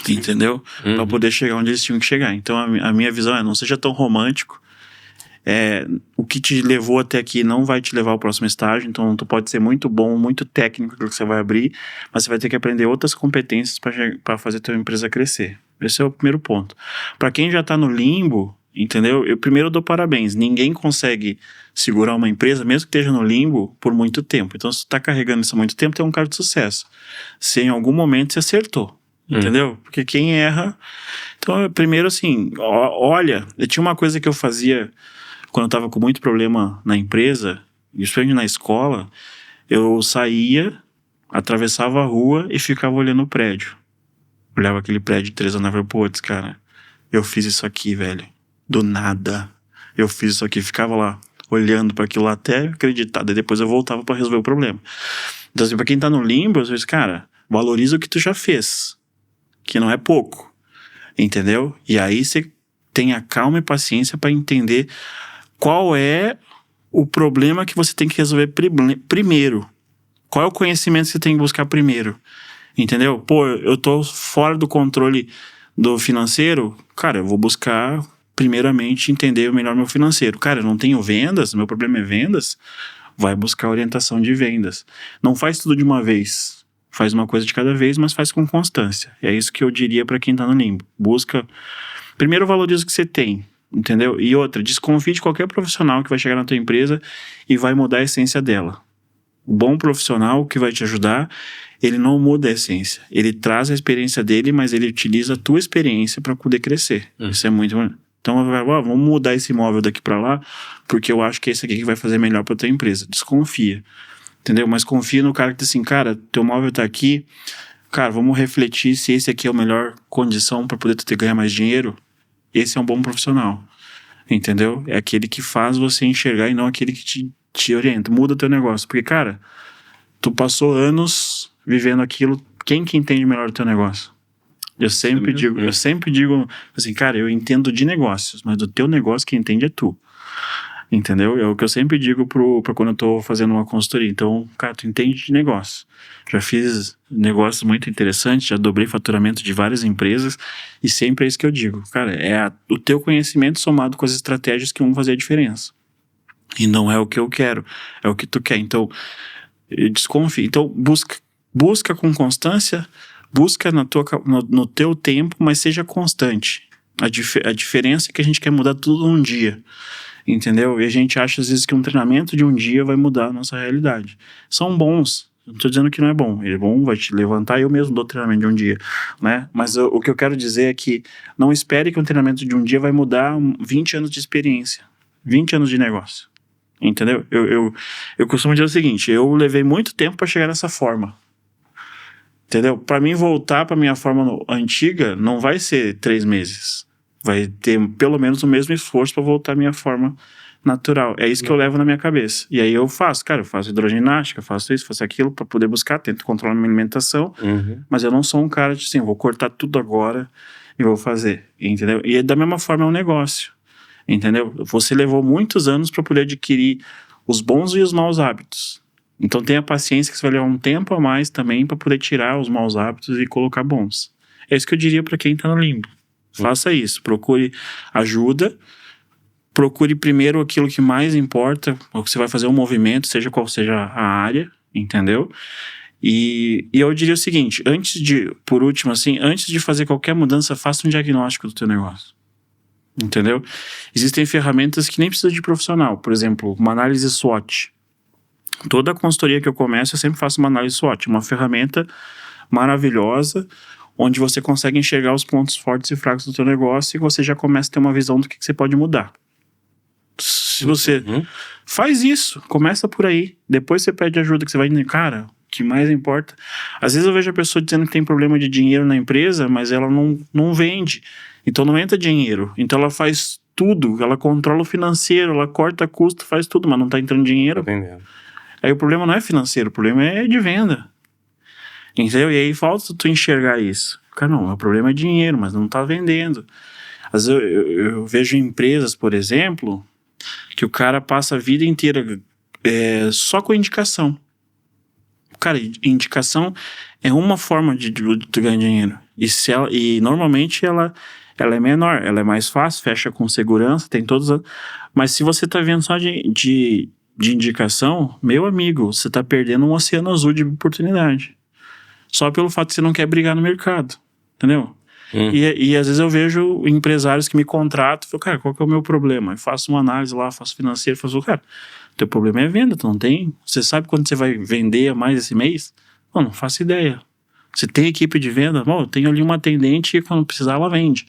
Entendeu? Uhum. Pra poder chegar onde eles tinham que chegar. Então a minha visão é, não seja tão romântico. O que te levou até aqui não vai te levar ao próximo estágio, então tu pode ser muito bom, muito técnico aquilo que você vai abrir, mas você vai ter que aprender outras competências para fazer a tua empresa crescer. Esse é o primeiro ponto. Para quem já tá no limbo, entendeu? Eu primeiro dou parabéns. Ninguém consegue segurar uma empresa, mesmo que esteja no limbo, por muito tempo. Então, se tu tá carregando isso há muito tempo, tu é um cara de sucesso. Se em algum momento você acertou, entendeu? Porque quem erra... Então, primeiro assim, olha, eu tinha uma coisa que eu fazia quando eu tava com muito problema na empresa, principalmente na escola, eu saía, atravessava a rua e ficava olhando o prédio. Olhava aquele prédio de 3 andares, putz, cara, eu fiz isso aqui, velho. Do nada. Eu fiz isso aqui, ficava lá, olhando para aquilo lá até acreditar. Daí depois eu voltava para resolver o problema. Então, assim, pra quem tá no limbo, às vezes, cara, valoriza o que tu já fez, que não é pouco. Entendeu? E aí você tenha calma e paciência para entender qual é o problema que você tem que resolver primeiro. Qual é o conhecimento que você tem que buscar primeiro. Entendeu? Pô, eu tô fora do controle do financeiro, cara, eu vou buscar primeiramente entender melhor meu financeiro. Cara, eu não tenho vendas, meu problema é vendas, vai buscar orientação de vendas. Não faz tudo de uma vez, faz uma coisa de cada vez, mas faz com constância. É isso que eu diria para quem tá no limbo. Primeiro valoriza o que você tem, entendeu? E outra, desconfie de qualquer profissional que vai chegar na tua empresa e vai mudar a essência dela. O bom profissional que vai te ajudar, ele não muda a essência. Ele traz a experiência dele, mas ele utiliza a tua experiência para poder crescer. Isso é muito bom. Então, vamos mudar esse imóvel daqui para lá, porque eu acho que é esse aqui que vai fazer melhor para tua empresa. Desconfia, entendeu? Mas confia no cara que diz assim, cara, teu móvel tá aqui, cara, vamos refletir se esse aqui é a melhor condição para poder tu ganhar mais dinheiro. Esse é um bom profissional, entendeu? É aquele que faz você enxergar e não aquele que te orienta. Muda teu negócio, porque, cara, tu passou anos vivendo aquilo, quem que entende melhor o teu negócio? Eu sempre digo assim, cara, eu entendo de negócios, mas do teu negócio quem entende é tu. Entendeu? É o que eu sempre digo pra quando eu tô fazendo uma consultoria. Então, cara, tu entende de negócio. Já fiz negócios muito interessantes, já dobrei faturamento de várias empresas e sempre é isso que eu digo. Cara, é o teu conhecimento somado com as estratégias que vão fazer a diferença. E não é o que eu quero, é o que tu quer. Então, desconfia. Então, busca com constância, busca no teu tempo, mas seja constante. A diferença é que a gente quer mudar tudo num dia, entendeu? E a gente acha às vezes que um treinamento de um dia vai mudar a nossa realidade. São bons, não estou dizendo que não é bom. Ele é bom, vai te levantar, eu mesmo dou treinamento de um dia, né? Mas o que eu quero dizer é que não espere que um treinamento de um dia vai mudar 20 anos de experiência, 20 anos de negócio, entendeu? Eu costumo dizer o seguinte, eu levei muito tempo para chegar nessa forma. Entendeu? Para mim voltar para minha forma antiga não vai ser 3 meses. Vai ter pelo menos o mesmo esforço para voltar à minha forma natural. É isso que eu levo na minha cabeça. E aí eu faço hidroginástica, faço isso, faço aquilo para poder buscar, tento controlar minha alimentação, mas eu não sou um cara de assim, vou cortar tudo agora e vou fazer, entendeu? E da mesma forma é um negócio, entendeu? Você levou muitos anos para poder adquirir os bons e os maus hábitos. Então tenha paciência que você vai levar um tempo a mais também para poder tirar os maus hábitos e colocar bons. É isso que eu diria para quem tá no limbo. Faça isso, procure ajuda, procure primeiro aquilo que mais importa, ou que você vai fazer um movimento, seja qual seja a área, entendeu? E eu diria o seguinte, antes de fazer qualquer mudança, faça um diagnóstico do teu negócio. Entendeu? Existem ferramentas que nem precisa de profissional, por exemplo, uma análise SWOT. Toda a consultoria que eu começo, eu sempre faço uma análise SWOT, uma ferramenta maravilhosa, onde você consegue enxergar os pontos fortes e fracos do teu negócio e você já começa a ter uma visão do que você pode mudar. Se você faz isso, começa por aí, depois você pede ajuda, que você vai dizer, cara, o que mais importa? Às vezes eu vejo a pessoa dizendo que tem problema de dinheiro na empresa, mas ela não vende, então não entra dinheiro, então ela faz tudo, ela controla o financeiro, ela corta custo, faz tudo, mas não tá entrando dinheiro. Entendendo. Aí o problema não é financeiro, o problema é de venda. Entendeu? E aí falta tu enxergar isso. Cara, não, o problema é dinheiro, mas não tá vendendo. Às vezes eu vejo empresas, por exemplo, que o cara passa a vida inteira só com indicação. Cara, indicação é uma forma de ganhar dinheiro. E normalmente ela é menor, ela é mais fácil, fecha com segurança, tem todos. Mas se você tá vendo só de indicação, meu amigo, você tá perdendo um oceano azul de oportunidade. Só pelo fato de você não quer brigar no mercado, entendeu? E às vezes eu vejo empresários que me contratam e falo, cara, qual que é o meu problema? Eu faço uma análise lá, faço financeiro, faço, cara, teu problema é venda, tu não tem? Você sabe quando você vai vender a mais esse mês? Não faço ideia. Você tem equipe de venda? Bom, eu tenho ali uma atendente e quando precisar ela vende.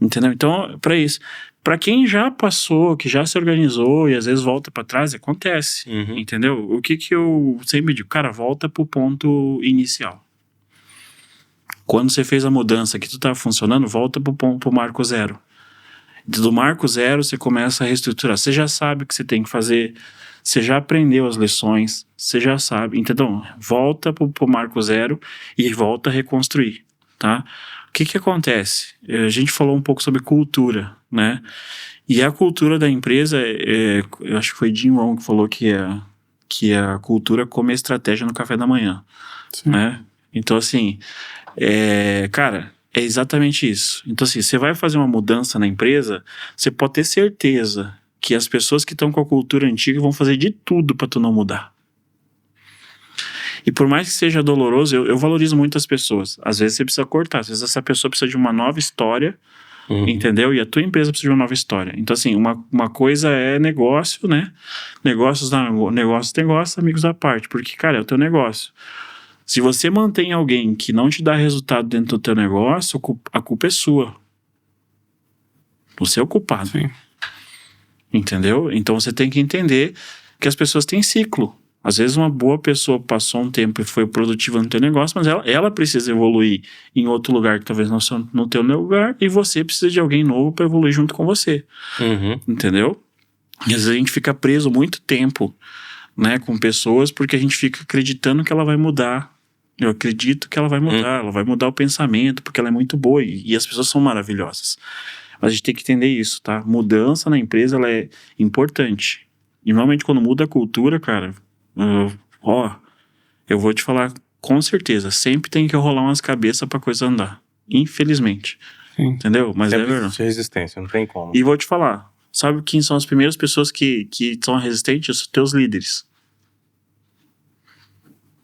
Entendeu? Então, para isso. Para quem já passou, que já se organizou e às vezes volta para trás, acontece, entendeu? O que eu sempre digo? Cara, volta pro ponto inicial. Quando você fez a mudança que tu tá funcionando, volta pro marco zero. Do marco zero, você começa a reestruturar. Você já sabe o que você tem que fazer, você já aprendeu as lições, você já sabe. Então, volta pro marco zero e volta a reconstruir, tá? O que acontece? A gente falou um pouco sobre cultura, né? E a cultura da empresa, eu acho que foi Jim Rohn que falou que a cultura come a estratégia no café da manhã, né? Então, assim, cara, É exatamente isso. Então, assim, você vai fazer uma mudança na empresa, você pode ter certeza que as pessoas que estão com a cultura antiga vão fazer de tudo para tu não mudar. E por mais que seja doloroso, eu valorizo muito as pessoas. Às vezes você precisa cortar, às vezes essa pessoa precisa de uma nova história, entendeu? E a tua empresa precisa de uma nova história. Então, assim, uma coisa é negócio, né? Negócios, amigos à parte. Porque, cara, é o teu negócio. Se você mantém alguém que não te dá resultado dentro do teu negócio, a culpa é sua. Você é o culpado. Sim. Entendeu? Então você tem que entender que as pessoas têm ciclo. Às vezes uma boa pessoa passou um tempo e foi produtiva no teu negócio, mas ela precisa evoluir em outro lugar que talvez não seja no teu lugar, e você precisa de alguém novo para evoluir junto com você. Entendeu? E às vezes a gente fica preso muito tempo, né, com pessoas porque a gente fica acreditando que ela vai mudar. Eu acredito que ela vai mudar, ela vai mudar o pensamento, porque ela é muito boa e as pessoas são maravilhosas. Mas a gente tem que entender isso, tá? Mudança na empresa, ela é importante. E normalmente quando muda a cultura, cara, eu vou te falar com certeza, sempre tem que rolar umas cabeças pra coisa andar. Infelizmente. Sim. Entendeu? Mas é verdade. Resistência, não tem como. E vou te falar, sabe quem são as primeiras pessoas que são resistentes? Os teus líderes.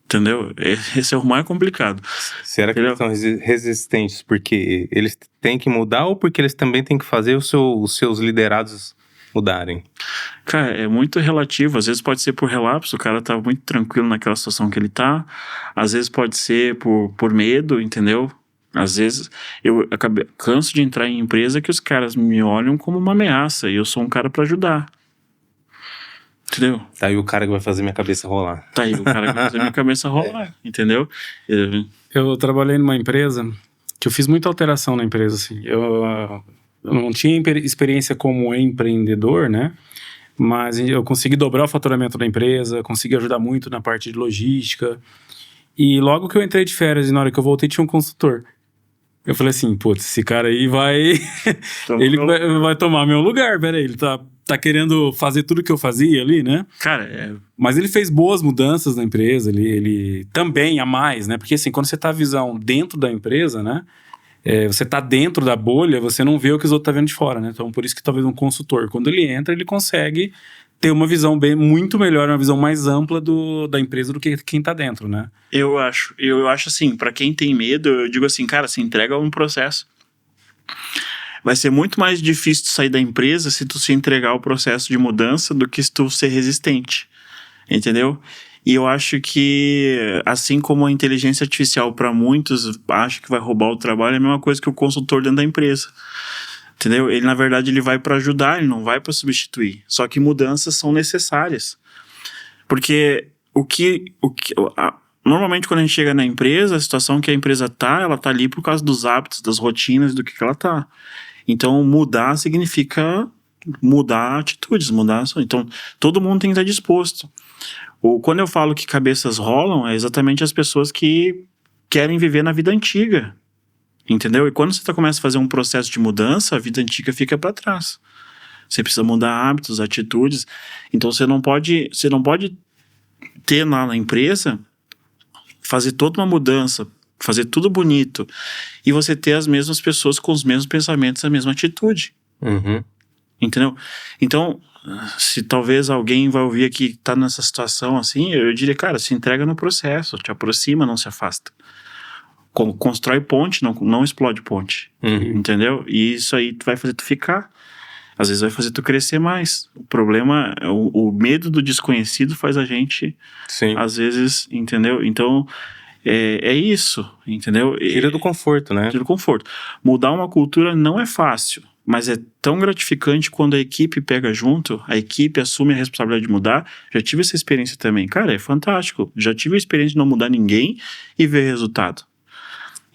Entendeu? Esse é o mais complicado. Será que eles são resistentes porque eles têm que mudar ou porque eles também têm que fazer os seus liderados mudarem? Cara, é muito relativo. Às vezes pode ser por relapso, o cara tá muito tranquilo naquela situação que ele tá. Às vezes pode ser por medo, entendeu? Às vezes eu canso de entrar em empresa que os caras me olham como uma ameaça e eu sou um cara pra ajudar. Entendeu? Tá aí o cara que vai fazer minha cabeça rolar. Tá aí o cara que vai fazer minha cabeça rolar, entendeu? Eu trabalhei numa empresa que eu fiz muita alteração na empresa, assim. Eu não tinha experiência como empreendedor, né? Mas eu consegui dobrar o faturamento da empresa, consegui ajudar muito na parte de logística. E logo que eu entrei de férias e na hora que eu voltei tinha um consultor. Eu falei assim, putz, esse cara aí vai... ele vai tomar meu lugar, peraí, ele tá querendo fazer tudo que eu fazia ali, né? Cara, Mas ele fez boas mudanças na empresa, ele também a mais, né? Porque assim, quando você tá a visão dentro da empresa, né? Você tá dentro da bolha, você não vê o que os outros tá vendo de fora, né? Então por isso que talvez um consultor, quando ele entra, ele consegue ter uma visão muito melhor, uma visão mais ampla da empresa do que quem tá dentro, né? Eu acho assim, pra quem tem medo, eu digo assim, cara, se entrega a um processo. Vai ser muito mais difícil de sair da empresa se tu se entregar ao processo de mudança do que se tu ser resistente, entendeu? E eu acho que, assim como a inteligência artificial para muitos acha que vai roubar o trabalho, é a mesma coisa que o consultor dentro da empresa. Entendeu? Ele, na verdade, ele vai para ajudar, ele não vai para substituir. Só que mudanças são necessárias. Porque normalmente, quando a gente chega na empresa, a situação que a empresa ela tá ali por causa dos hábitos, das rotinas, do que ela tá. Então, mudar significa mudar atitudes, Então, todo mundo tem que estar disposto. Quando eu falo que cabeças rolam, é exatamente as pessoas que querem viver na vida antiga. Entendeu? E quando você começa a fazer um processo de mudança, a vida antiga fica para trás. Você precisa mudar hábitos, atitudes. Então você não pode ter lá na empresa, fazer toda uma mudança, fazer tudo bonito, e você ter as mesmas pessoas com os mesmos pensamentos, a mesma atitude. Entendeu? Então, se talvez alguém vai ouvir aqui que tá nessa situação assim, eu diria, cara, se entrega no processo, te aproxima, não se afasta. Constrói ponte, não explode ponte. Entendeu? E isso aí vai fazer tu ficar. Às vezes vai fazer tu crescer mais. O problema, o medo do desconhecido faz a gente, às vezes, entendeu? Então, é isso, entendeu? Tira do conforto, né? Tira do conforto. Mudar uma cultura não é fácil, mas é tão gratificante quando a equipe pega junto, a equipe assume a responsabilidade de mudar. Já tive essa experiência também. Cara, é fantástico. Já tive a experiência de não mudar ninguém e ver resultado.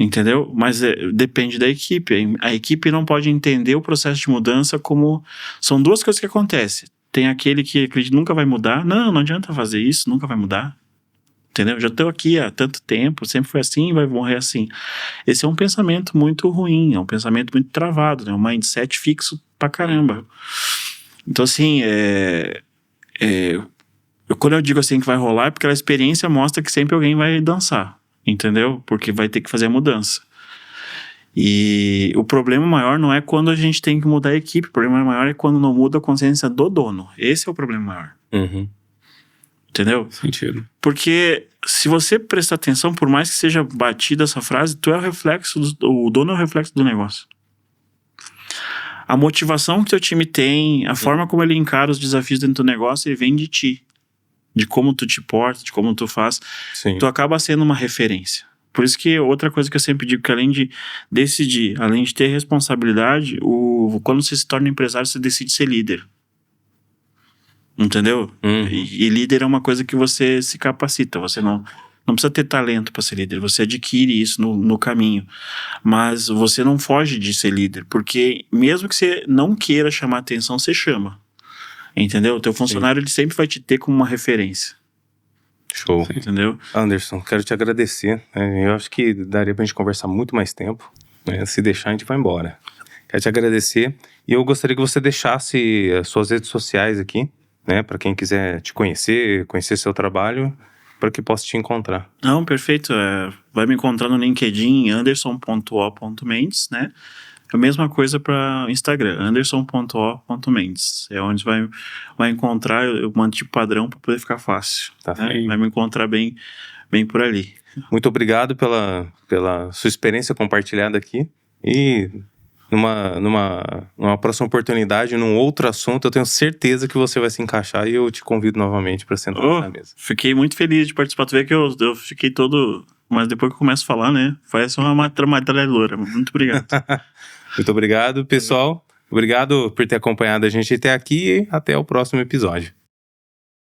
Entendeu? Mas depende da equipe. A equipe não pode entender o processo de mudança como... São duas coisas que acontecem. Tem aquele que acredita que nunca vai mudar. Não adianta fazer isso, nunca vai mudar. Entendeu? Já estou aqui há tanto tempo, sempre foi assim e vai morrer assim. Esse é um pensamento muito ruim, é um pensamento muito travado, né? Um mindset fixo pra caramba. Então, assim, quando eu digo assim que vai rolar, é porque a experiência mostra que sempre alguém vai dançar. Entendeu? Porque vai ter que fazer a mudança. E o problema maior não é quando a gente tem que mudar a equipe, o problema maior é quando não muda a consciência do dono. Esse é o problema maior. Uhum. Entendeu? Sentido. Porque se você prestar atenção, por mais que seja batida essa frase, tu é o reflexo, o dono é o reflexo do negócio. A motivação que teu time tem, a forma como ele encara os desafios dentro do negócio, ele vem de ti. De como tu te porta, de como tu faz. Sim. Tu acaba sendo uma referência. Por isso que outra coisa que eu sempre digo, que além de decidir, além de ter responsabilidade, quando você se torna empresário, você decide ser líder. Entendeu? Uhum. E líder é uma coisa que você se capacita. Você não precisa ter talento para ser líder. Você adquire isso no caminho. Mas você não foge de ser líder. Porque mesmo que você não queira chamar atenção, você chama. Entendeu? O teu funcionário ele sempre vai te ter como uma referência. Show. Entendeu? Anderson, quero te agradecer. Eu acho que daria pra gente conversar muito mais tempo. Se deixar, a gente vai embora. Quero te agradecer. E eu gostaria que você deixasse as suas redes sociais aqui, né? Para quem quiser te conhecer seu trabalho, para que possa te encontrar. Não, perfeito. Vai me encontrar no LinkedIn, anderson.o.mendes, né? A mesma coisa para Instagram, anderson.o.mendes. É onde vai encontrar, eu mando de padrão para poder ficar fácil. Tá, né? Vai me encontrar bem por ali. Muito obrigado pela sua experiência compartilhada aqui. E numa próxima oportunidade, num outro assunto, eu tenho certeza que você vai se encaixar e eu te convido novamente para sentar na mesa. Fiquei muito feliz de participar. Tu vê que eu fiquei todo... Mas depois que eu começo a falar, né? Faz uma matralhadora. Muito obrigado. Muito obrigado, pessoal. Obrigado por ter acompanhado a gente até aqui e até o próximo episódio.